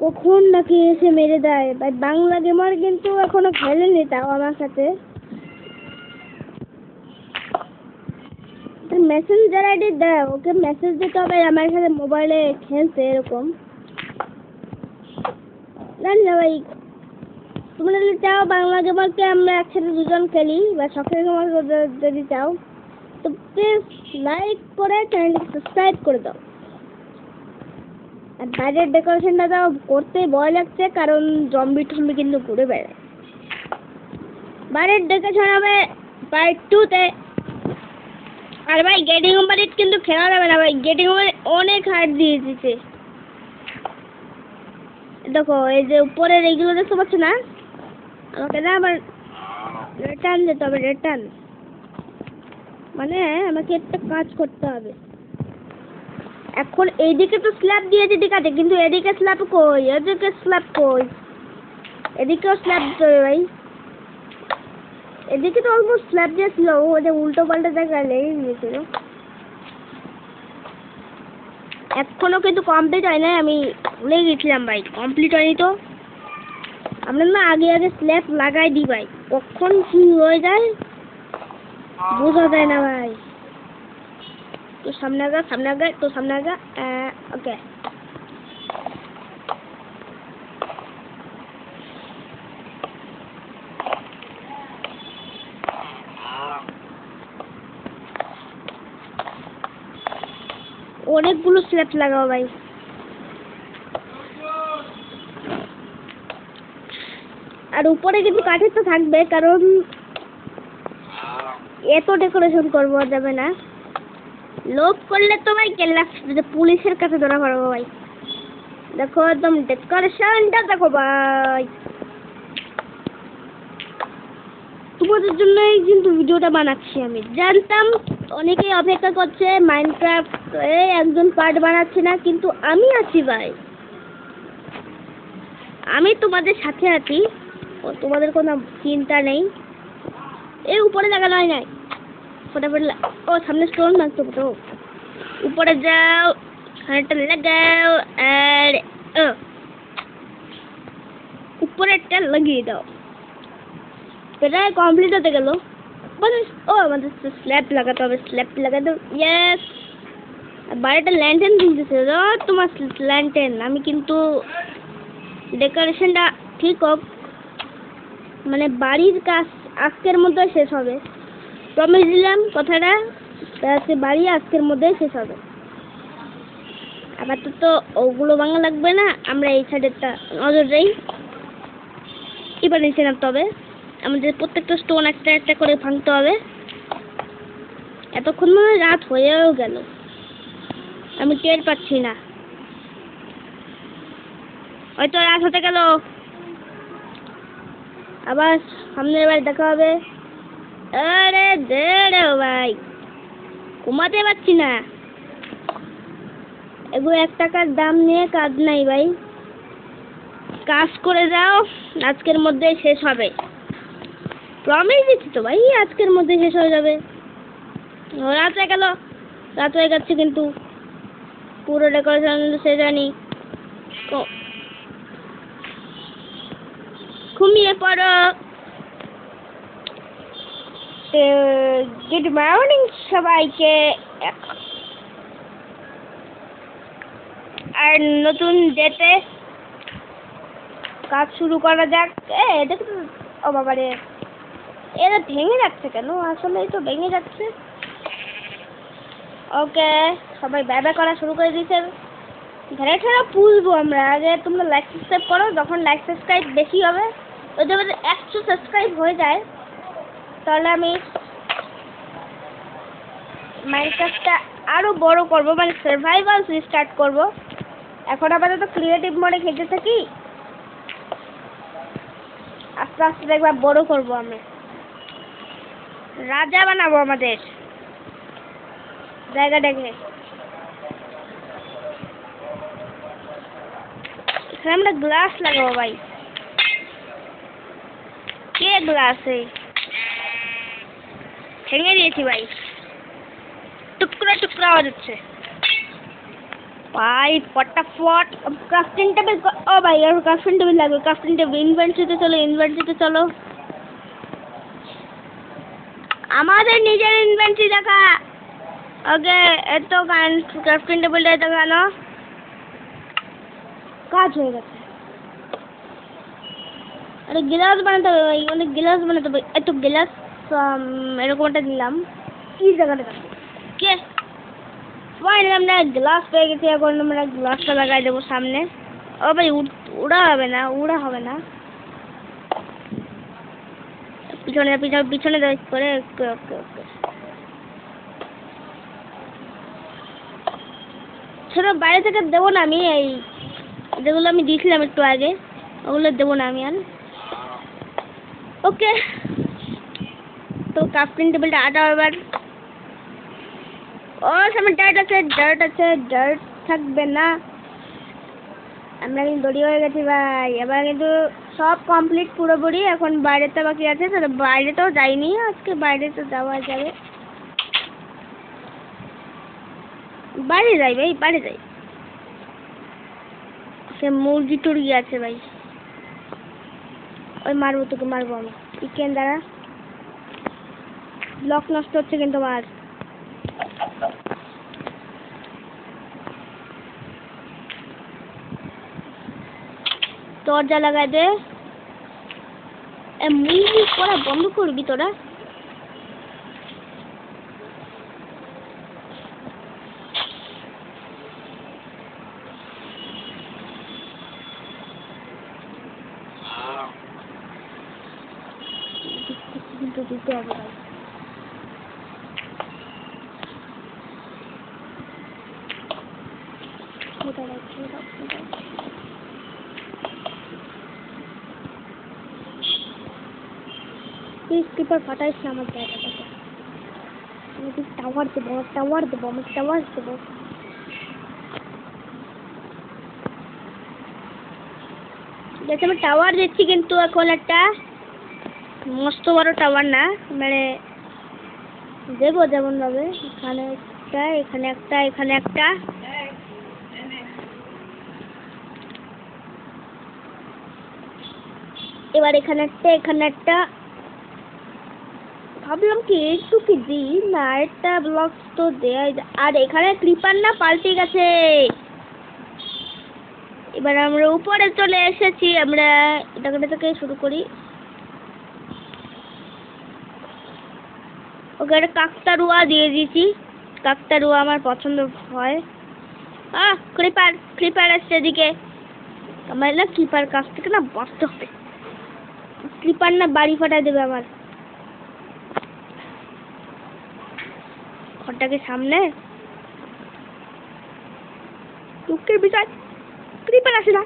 Speaker 1: কখন নাকি এসে মেরে দেয় ভাই। বাংলা গেমার কিন্তু এখনো খেলেনি, তাও আমার সাথে মেসেঞ্জার আইডি দেয়, ওকে মেসেজ দিতে হবে আমার সাথে মোবাইলে খেলতে, এরকম জানি না ভাই। তোমরা যদি চাও বাংলা গেমারকে আমরা একসাথে দুজন খেলি, বা শখের গেমার যদি চাও, তো প্লিজ লাইক করে চ্যানেলটি সাবস্ক্রাইব করে দাও। আর বাইরের ডেকোরেশনটা তাও করতে ভয় লাগছে, কারণ জম্বি টম্বি কিন্তু ঘুরে বেড়ায়। বাইরের ডেকোরেশন হবে পার্ট 2-তে। আর ভাই গেটিং ওভার ইট কিন্তু খেলা যাবে না ভাই, গেটিং ওভার অনেক হার্ড দিয়ে দিয়েছে। দেখো এই যে উপরের এইগুলো দেখতে পাচ্ছ না, আমাকে না আবার রিটার্ন যেতে হবে, রিটার্ন মানে আমাকে একটা কাজ করতে হবে। এখন এইদিকে তো স্ল্যাব দিয়েছে ঠিক আছে, কিন্তু এদিকে স্ল্যাব কই, এদিকে স্ল্যাব কই? এদিকেও স্ল্যাব দেবে ভাই, এদিকে তো অলমোস্ট স্ল্যাব দিয়েছিল, ওই যে উল্টো পাল্টা জায়গায় লেগে গিয়েছিল। এখনো কিন্তু কমপ্লিট হয় নাই, আমি ভুলে গেছিলাম ভাই, কমপ্লিট হয়নি তো। আমরা না আগে স্ল্যাব লাগাই দিই ভাই, কখন কি হয়ে যায় বোঝা যায় না ভাই। তো সামনে আগা, সামনে আগা, তো সামনে আগা। ওকে, অনেকগুলো স্ল্যাব লাগাও ভাই। আর উপরে কিন্তু কাঠের তো থাকবে, কারণ এত ডেকোরেশন করবো যাবে না, লোভ করলে তো ভাই কেল্লা পুলিশের কাছে ধরা পড়বো ভাই। দেখো একদম ডেকোরেশনটা দেখো ভাই, তোমাদের জন্যই কিন্তু ভিডিওটা বানাচ্ছি। আমি জানতাম অনেকেই অপেক্ষা করছে মাইনক্রাফট একজন পার্ট বানাচ্ছে না, কিন্তু আমি আছি ভাই, আমি তোমাদের সাথে আছি, তোমাদের কোনো চিন্তা নেই। এই উপরে লাগানো হয় নাই, ফটাফট ও সামনে স্টোন মারতে তো উপরে যাও, খানটা লাগাও, আর উপরে একটা লাগিয়ে দাও। প্রায় কমপ্লিট হতে গেল, ও আমাদের স্ল্যাব লাগাতে হবে, স্ল্যাব লাগাতে হবে। ইয়েস, বাড়িটা ল্যান্টেন দিতেছে, তোমার ল্যান্টেন। আমি কিন্তু ডেকোরেশনটা ঠিক হোক, মানে বাড়ির কাজ আজকের মধ্যে শেষ হবে, প্রমিস দিলাম কথাটা, বাড়ি আজকের মধ্যে শেষ হবে। আপাতত ওগুলো ভাঙা লাগবে না, আমরা এই সাইডেরটা নজর দেই। এবার নিচে নামতে হবে, আমাদের প্রত্যেকটা স্টোন একটা একটা করে ভাঙতে হবে। এতক্ষণ মানে রাত হয়েও গেল, আমি টের পাচ্ছি না, হয়তো রাত হতে গেল। আবার সামনের বার দেখা হবে। আরে দেড় ভাই, কমাতে পারছি না। এগুলো 1 টাকার দাম নিয়ে কাজ নাই ভাই। কাজ করে যাও, আজকের মধ্যে শেষ হবে। প্রমিস দিচ্ছি তো ভাই, আজকের মধ্যে শেষ হয়ে যাবে। রাত হয়ে গেল, রাত হয়ে যাচ্ছে কিন্তু পুরো ডেকোরেশন শেষ হয়নি। ঘুমিয়ে পড়ো। গুড মর্নিং সবাইকে। আর নতুন ডেতে কাজ শুরু করা যাক। দেখো তো, ও বাবারে, এরা ভেঙে যাচ্ছে কেন? আসলে তো ভেঙে যাচ্ছে। ওকে, সবাই ব্যবহার করা শুরু করে দিয়েছে। ঘরে ঠেরা পুষবো আমরা। আগে তোমরা লাইক সাবস্ক্রাইব করো, যখন লাইক সাবস্ক্রাইব বেশি হবে, যদি 100 সাবস্ক্রাইব হয়ে যায়, তাহলে আমি মাইনক্রাফটটা আরো বড় করব, মানে সার্ভাইভাল স্টার্ট করব। এখন আপাতত ক্রিয়েটিভ মোডে খেলতে থাকি, আস্তে আস্তে একবার বড় করব। আমি রাজা বানাবো আমাদের জায়গা দেখে। এখানে আমরা গ্লাস লাগাবো ভাই। কে গ্লাসে ভেঙে দিয়েছি ভাই, টুকরা টুকরা হয়ে যাচ্ছে ভাই। ফটাফট ক্রাফটিং টেবিল। ও ভাই, আর ক্রাফটিং টেবিল লাগবে। ক্রাফটিং টেবিল ইনভেন্টরিতে চলো, ইনভেন্টরিতে চলো। আমাদের নিজের ইনভেন্টরি দেখা। ওকে, এত ক্রাফটিং টেবিলটা দেখানো কাজ হয়ে গেছে। আরে গ্লাস বানাতে হবে ভাই, অনেক গ্লাস বানাতে হবে। এত গ্লাস এরকম একটা দিলাম। কি জায়গাটা কে ফাইনালি আমরা গ্লাস পেয়ে গেছি। এখন আমরা গ্লাসটা লাগাই দেবো সামনে। ও ভাই, উড়া হবে না, উড়া হবে না। পিছনে পিছনে পিছনে করে। ওকে ওকে ওকে, ছোট বাইরে থেকে দেবো না আমি। এই যেগুলো আমি দিয়েছিলাম একটু আগে, ওগুলো দেবো না আমি আর। ওকে, তো ক্রাফটিং টেবিলটা আটা এবার। ও সামনে ডার্ট আছে, ডার্ট আছে, ডার্ট থাকবে না। আমরা কিন্তু দড়ি হয়ে গেছি ভাই। এবার কিন্তু সব কমপ্লিট পুরোপুরি। এখন বাইরেতে বাকি আছে, তাহলে বাইরে তো যাইনি আজকে। বাইরে তো যাওয়া যাবে, বাইরে যাই ভাই, বাইরে যাই। সে মুরগি টুরগি আছে ভাই, ওই মারবো, তোকে মারবো আমি। চিকেন দ্বারা ব্লক নষ্ট হচ্ছে কিন্তু আমার। দরজা লাগাই দে। মুরগি করা বন্ধ করবি তোরা। কিন্তু দিতে হবে ভাই। স্কিপার ফাটাইস না আমার জায়গাটাকে। আমি টাওয়ার দেবো, টাওয়ার দেবো, আমি টাওয়ার দেবো। দেখো আমি টাওয়ার দিচ্ছি, কিন্তু এখন একটা মস্ত বড় টাওয়ার না, মানে দেবো যেমন ভাবে। এখানে একটা, এখানে একটা, এখানে একটা। এবার এখানে একটা, এখানে একটা। ভাবলাম কি একটু কি দিই না, একটা ব্লক তো দেয়। আর এখানে ক্রিপার না পাল্টে গেছে। এবার আমরা উপরে চলে এসেছি। আমরা এটা থেকে শুরু করি। ওকে, একটা কাকতারুয়া দিয়ে দিয়েছি। কাকতারুয়া আমার পছন্দ হয়। ক্রিপার, ক্রিপার আসছে এদিকে। আমার না ক্রিপার কাছ থেকে না বাঁচতে হবে। ক্রিপার না বাড়ি ফাটাই দেবে আমার ঘরটাকে সামনে। দুঃখের বিষয়, ক্রিপার আসে না।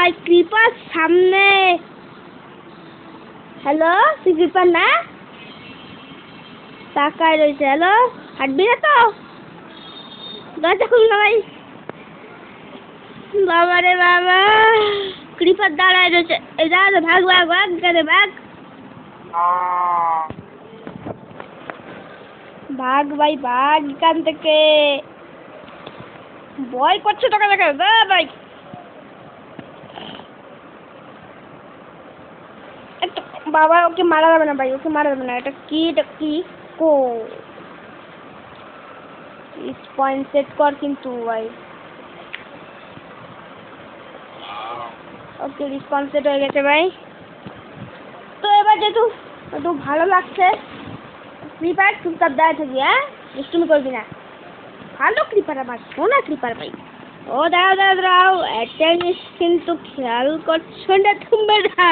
Speaker 1: ভাই ক্রিপার সামনে। হ্যালো, তুই ক্রিপার না? তাকায় রয়েছে। হ্যালো, হাঁটবি না তো? দরজা খুল না ভাই। বাবা রে বাবা, ক্রিপার দাঁড়ায় রয়েছে। এই দাঁড়া, ভাগ ভাগ ভাগ, কেটে ভাগ ভাগ ভাই ভাগ এখান থেকে। ভয় করছে তোকে দেখে ভাই। বাবা ওকে মারা যাবে না ভাই, ওকে মারা যাবে না। এটা কি কো পয়েন্ট সেট কর কিন্তু ভাই। ওকে রিসপন্স সেট হয়ে গেছে ভাই। তো এবার যেহেতু একটু ভালো লাগছে, ক্রিপার চুপচাপ দাঁড়িয়ে থাকবি। হ্যাঁ, দুষ্টুমি করবি না। ভালো ক্রিপার, আমার সোনা ক্রিপার ভাই। ও দাঁড়াও দাঁড়াও দাঁড়াও, একটা জিনিস কিন্তু খেয়াল করছো না তোমরা।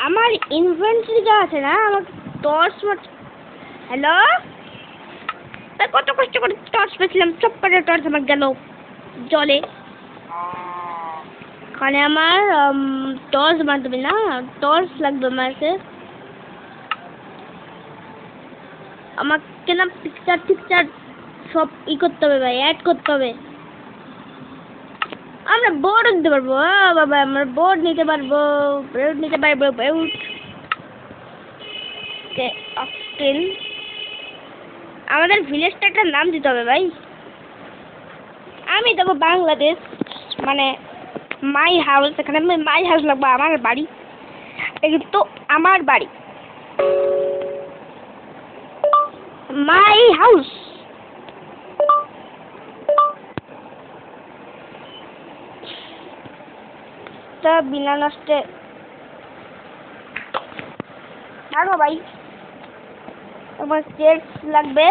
Speaker 1: আমার ইনভেন্টরি যা আছে না, আমার টর্চ মারছে। হ্যালো, কত কষ্ট করে টর্চ পেয়েছিলাম, সব করে টর্চ আমার গেল জলে। ওখানে আমার টর্চ মারতে না, টর্চ লাগবে আমাকে। আমাকে না পিকচার সব করতে হবে ভাই, অ্যাড করতে হবে। আমরা বোর্ড নিতে পারবো। বাবা, আমরা বোর্ড নিতে পারবো, বোর্ড নিতে পারবো। আমাদের ভিলেজটা একটা নাম দিতে হবে ভাই। আমি দেবো বাংলাদেশ, মানে মাই হাউস। এখানে মাই হাউস লাগবে, আমার বাড়ি। কিন্তু আমার বাড়ি মাই হাউস। তা বিনা নষ্টে থাকো ভাই। তোমার চেয়ার লাগবে।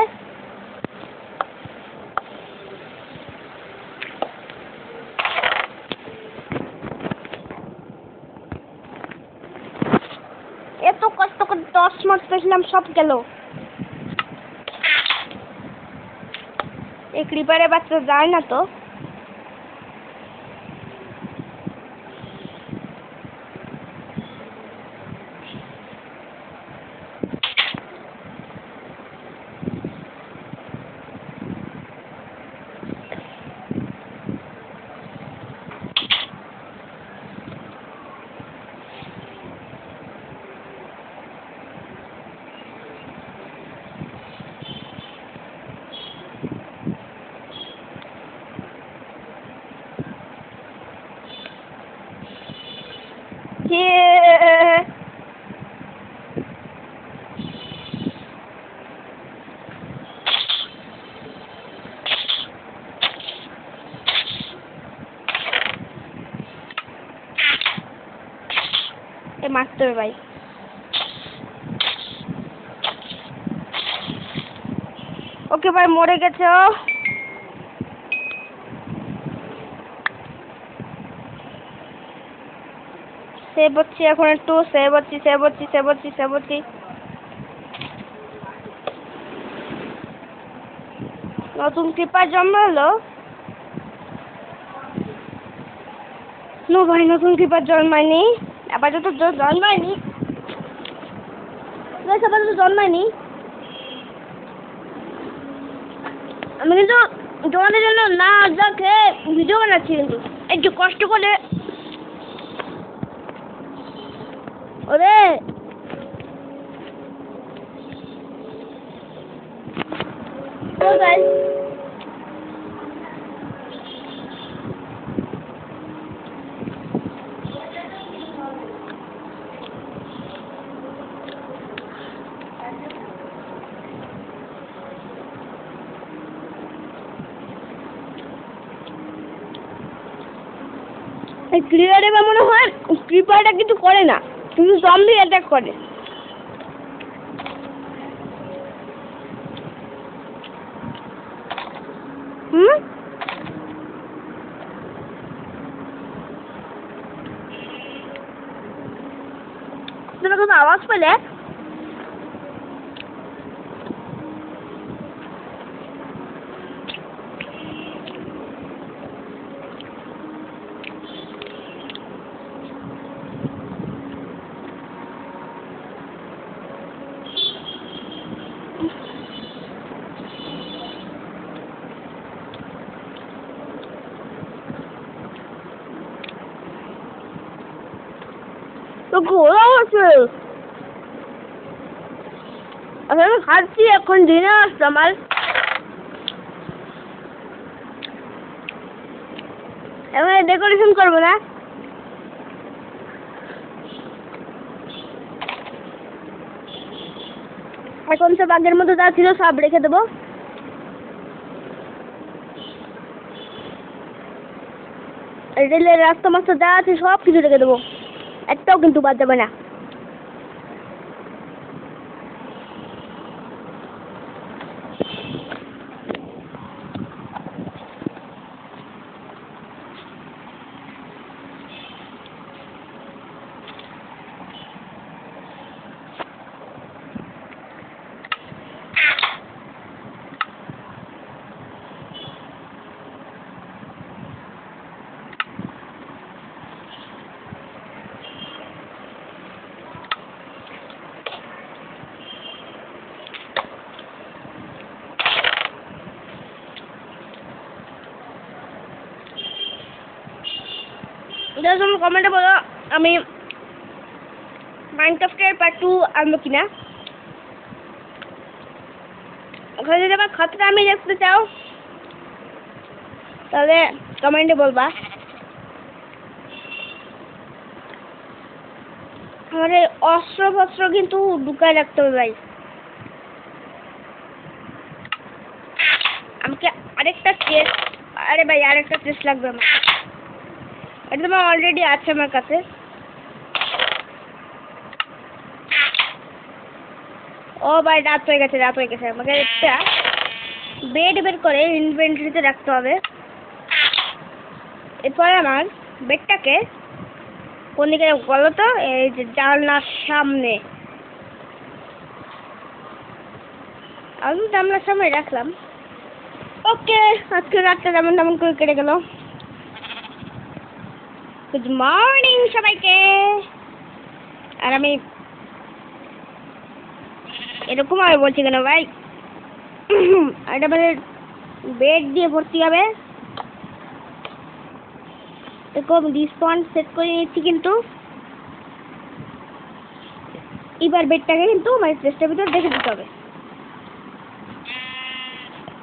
Speaker 1: এত কষ্ট করে টর্চ মারতেছিলাম, সব গেল। এই ক্রিপারে বাচ্চা যায় না তো। মারতে হবে ভাই। ওকে ভাই, মরে গেছে ও। সেভ হচ্ছি এখন, একটু সেভ হচ্ছি। নতুন ক্রিপার জন্মালো। নো ভাই, নতুন ক্রিপার জন্মায়নি। আপাতত জন্মায়নি। আমি কিন্তু তোমাদের জন্য না দেখে ভিডিও বানাচ্ছি, কিন্তু একটু কষ্ট করে। ওরে ক্রিপারে মনে হয় ক্রিপারটা কিছু করে না, শুধু জম্বি অ্যাটাক করে। তুমি কোনো আওয়াজ পেলে? তো ঘোরা হচ্ছে আসলে খাচ্ছি এখন ডিনার আসছে আমার এবার ডেকোরেশন করবো না এখন সব আগের মতো যা ছিল সব রেখে দেবো রেলের রাস্তা মাস্তা যা আছে সব কিছু রেখে দেবো একটাও কিন্তু বাদ যাবে না তুমি কমেন্টে বলো আমি মাইনক্রাফটের পার্ট 2 আনবো কিনা ওখানে যদি আবার খাতটা আমি দেখতে চাও তাহলে কমেন্টে বলবা আমার এই অস্ত্র ফস্ত্র কিন্তু ঢুকায় রাখতে হবে ভাই আমাকে আরেকটা চেস্ট আরে ভাই আরেকটা চেস্ট লাগবে আমার এটা তো অলরেডি আছে আমার কাছে ও ভাই রাত হয়ে গেছে আমাকে একটা বেড বের করে ইনভেন্টরিতে রাখতে হবে এরপরে আমার বেডটাকে কোন দিকে বলো তো এই যে জানলার সামনে আমি জানলার সামনে রাখলাম ওকে আজকে রাতটা যেমন তেমন করে কেটে গেল গুড মর্নিং সবাইকে আর আমি এরকম ভাবে বলছি কেন ভাই এটা মানে বেড দিয়ে ভর্তি হবে এরকম রিসপন্স সেট করে নিচ্ছি কিন্তু এবার বেডটাকে কিন্তু আমার চেষ্টার ভিতর দেখে দিতে হবে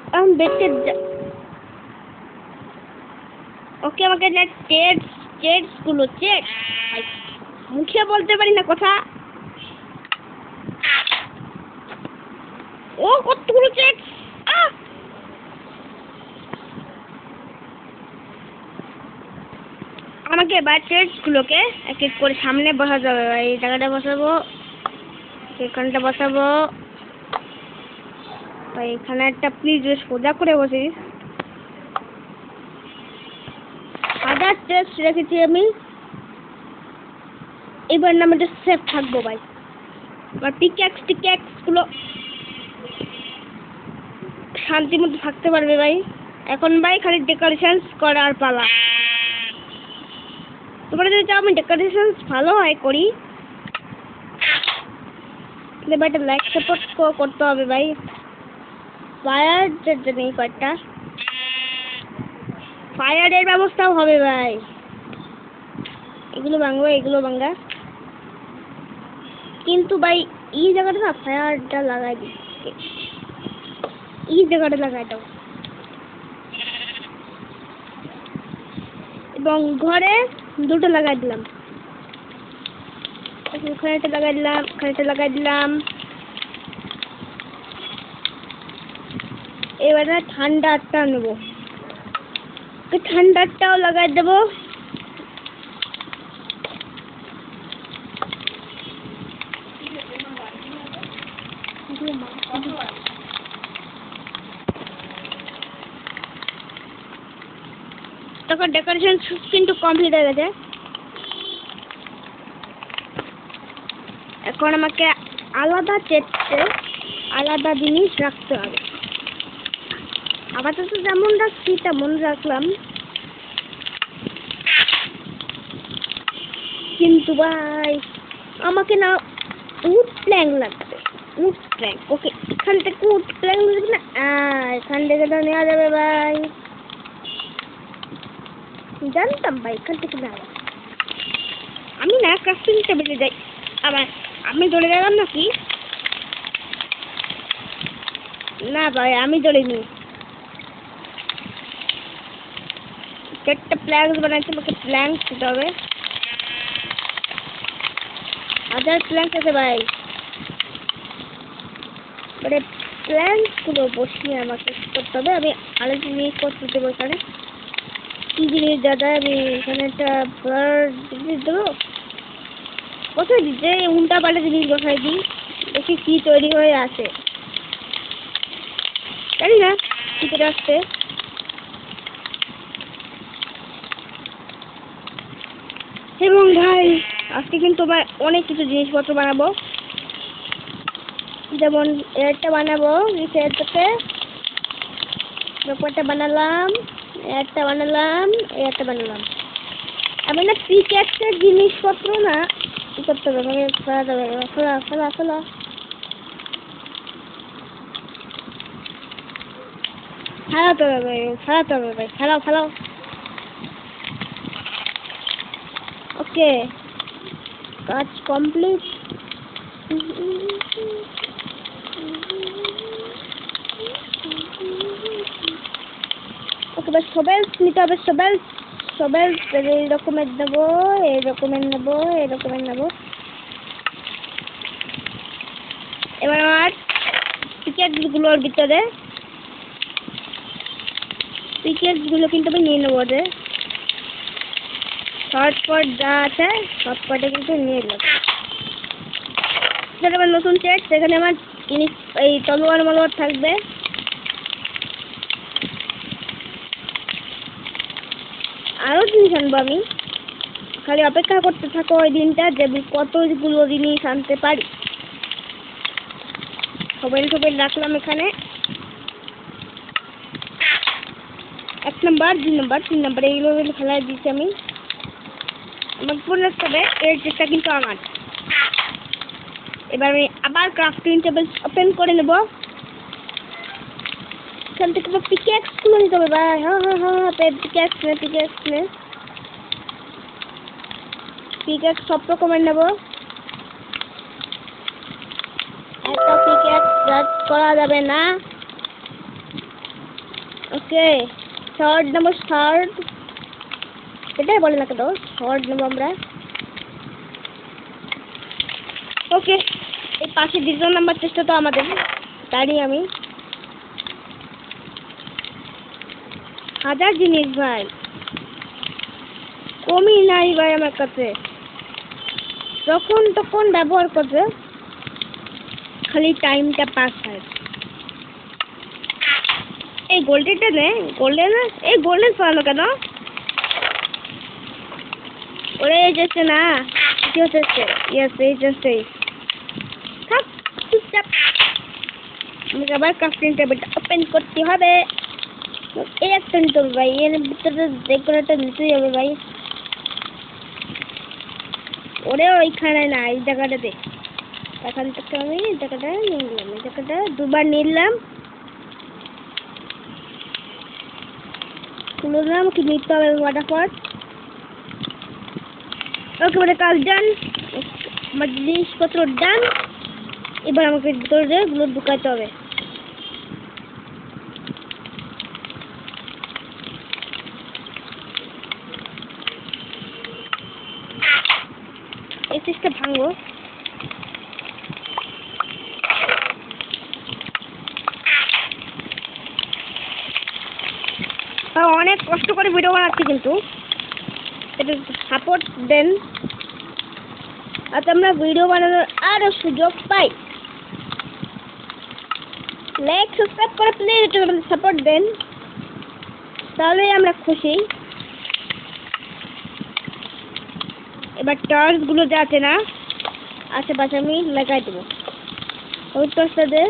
Speaker 1: এখন বেডটা ওকে আমাকে না চেটস গুলো চেটস মুখে বলতে পারি না কথা ও কতগুলো চেটস আমাকে এবার চেটস গুলোকে এক এক করে সামনে বসাতে হবে এই জায়গাটা বসাবো এখানটা বসাবো এখানে একটা প্লিজ সোজা করে বসিস হাজার চেস্ট রেখেছি আমি এবার না আমি সেফ থাকবো ভাই আমার পিক্যাক্স গুলো শান্তি মতো থাকতে পারবে ভাই এখন ভাই খালি ডেকোরেশন করার পালা তোমরা যদি চাও আমি ডেকোরেশন ভালো হয় করি ভাই একটা লাইক সাপোর্ট করতে হবে ভাই ফায়ারের জন্য কয়েকটা ফায়ারের ব্যবস্থাও হবে ভাই এগুলো ভাঙা কিন্তু ভাই এই জায়গাটা না ফায়ারটা লাগাই দিই এই জায়গাটা লাগাই দাও এবং ঘরে দুটো লাগাই দিলাম খানিকটা লাগাই দিলাম এবারে ঠান্ডাটা নেবো ঠান্ডাটাও লাগাই দেবো তখন ডেকোরেশন কিন্তু কমপ্লিট হয়ে গেছে এখন আমাকে আলাদা চেটে আলাদা জিনিস রাখতে হবে আপাতত যেমন রাখছি তেমন রাখলাম কিন্তু ভাই আমাকে না উড প্ল্যাঙ্ক লাগবে উড প্ল্যাঙ্ক ওকে এখান থেকে উড প্ল্যাঙ্ক লাগবে না এখান থেকে তো নেওয়া যাবে ভাই জানতাম ভাই এখান থেকে না আমি না ক্রাফটিং টেবিলে যাই। আমি চলে গেলাম নাকি? না ভাই, আমি চলিনি। একটা প্ল্যাঙ্ক বানাইতে আমাকে প্ল্যাঙ্ক দিতে হবে। 1000 প্ল্যাঙ্ক আছে ভাই। মানে প্ল্যাঙ্ক গুলো বসিয়ে আমাকে করতে হবে। আমি আরেক জিনিস করতে দেবো এখানে। কি জিনিস দাদা? আমি এখানে একটা জিনিস দেবো। কোথায় দিতে উল্টা পাল্টা জিনিস বসাই দিই, দেখি কি তৈরি হয়ে আসে। জানি না কি করে আসছে। এবং ভাই আজকে কিন্তু আমার অনেক কিছু জিনিসপত্র বানাবো। যেমন একটা বানাবো, একটা বানালাম, একটা বানালাম, একটা বানালাম। আমি না পিক্যাক্সের জিনিসপত্র না কি করতে হবে, আমাকে ফেলাতে হবে। ফেলা ফেলা ফেলা ফেলাতে হবে, ফেলাতে হবে ভাই, ফেলাও ফেলাও। ওকে, কাজ কমপ্লিট। ওকে, বাস সবেলস নিতে হবে। সবেলস এই রকমের নেবো, এই রকমের নেবো, এই রকমের নেবো। এবার আমার পিকেটগুলোর ভিতরে পিকেটগুলো কিন্তু আমি নিয়ে নেবো। শর্টকাট যা আছে সবকটা কিন্তু নিয়ে নেবো। সেটা আমার নতুন চেক, সেখানে আমার জিনিস এই তলোয়ার মলোয়ার থাকবে। আরো জিনিস আনবো আমি, খালি অপেক্ষা করতে থাকো ওই দিনটা যে কতগুলো জিনিস আনতে পারি। সবাই রাখলাম এখানে। 1 নম্বর, 2 নম্বর, 3 নম্বর এইগুলো ফেলাই দিচ্ছি আমি। আমার মনে রাখতে হবে এর চেষ্টা কিন্তু আমার। এবার আমি আবার ক্রাফটিং টেবিল ওপেন করে নেব। এখান থেকে পিকেক্স গুলো নিতে হবে ভাই। পিকেক্স সব রকমের নেব। একটা পিকেক্স করা যাবে না। ওকে, শর্ট নেবো, শর্ট এটাই বলে না কেন, শর্ট নেবো আমরা। ওকে, এই পাশে 2 নাম্বার চেষ্টা তো আমাদের। জানি আমি 1000 জিনিস ভাই, কমই নাই ভাই আমার কাছে। যখন তখন ব্যবহার করছে, খালি টাইমটা পাস হয়। এই গোল্ডেনটা নে, গোল্ডেন, এই গোল্ডেন পাওয়ানো কেন? ওরে যাচ্ছে না, কি হচ্ছে? ইয়েস, এই যাচ্ছে। থাক চুপচাপ, আমাকে আবার ক্রাফটিং টেবিলটা ওপেন করতে হবে। এই একটা নিতে হবে ভাই, এর ভিতরে দেখুন একটা নিতেই হবে ভাই। ওরে ওইখানে না, এই জায়গাটাতে। এখান থেকে আমি এই জায়গাটা নিয়ে নিলাম, এই জায়গাটা 2বার নিলাম। খুললাম, কি নিতে হবে ফটাফট। ওকে, মানে কাজ ডান, আমার জিনিসপত্র ডান। এবার আমাকে ভিতরে গুলো ঢুকাতে হবে। এই চেষ্টা ভাঙবো। অনেক কষ্ট করে ভিডিও বানাচ্ছি, কিন্তু এটা সাপোর্ট দেন, আর আমরা ভিডিও বানানোর আরো সুযোগ পাই। লাইক সাবস্ক্রাইব করে প্লিজ একটু সাপোর্ট দেন, তাহলেই আমরা খুশি। এবার টর্চ গুলো যা আছে না আশেপাশে আমি লাগাই দেবো। ওই টর্চটা দে,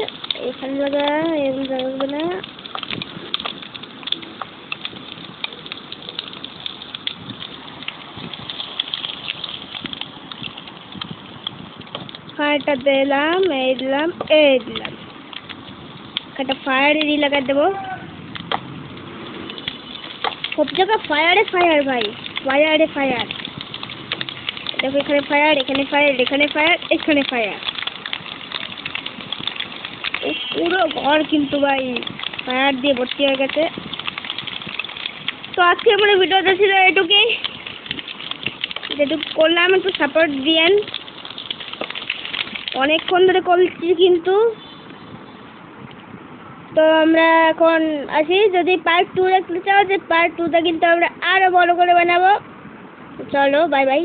Speaker 1: এখানে লাগা, এগুলো লাগাবে না। ফায়ারটা দিলাম, এই দিলাম, এই দিলাম। একটা ফায়ারেরই লাগাই দেবো। সব জায়গা ফায়ারে ফায়ার ভাই, ফায়ারে ফায়ার। দেখো এখানে ফায়ার, এখানে ফায়ার, এখানে ফায়ার, এখানে ফায়ার। পুরো ঘর কিন্তু ভাই ফায়ার দিয়ে ভর্তি হয়ে গেছে। তো আজকে আমার ভিডিওটা ছিল এটুকুই, যেটুকু করলাম একটু সাপোর্ট দিয়েন। অনেকক্ষণ ধরে করছি কিন্তু। তো আমরা এখন আসি, যদি পার্ট 2 দেখতে চাও, যে পার্ট 2টা কিন্তু আমরা আরো বড় করে বানাবো। চলো বাই বাই।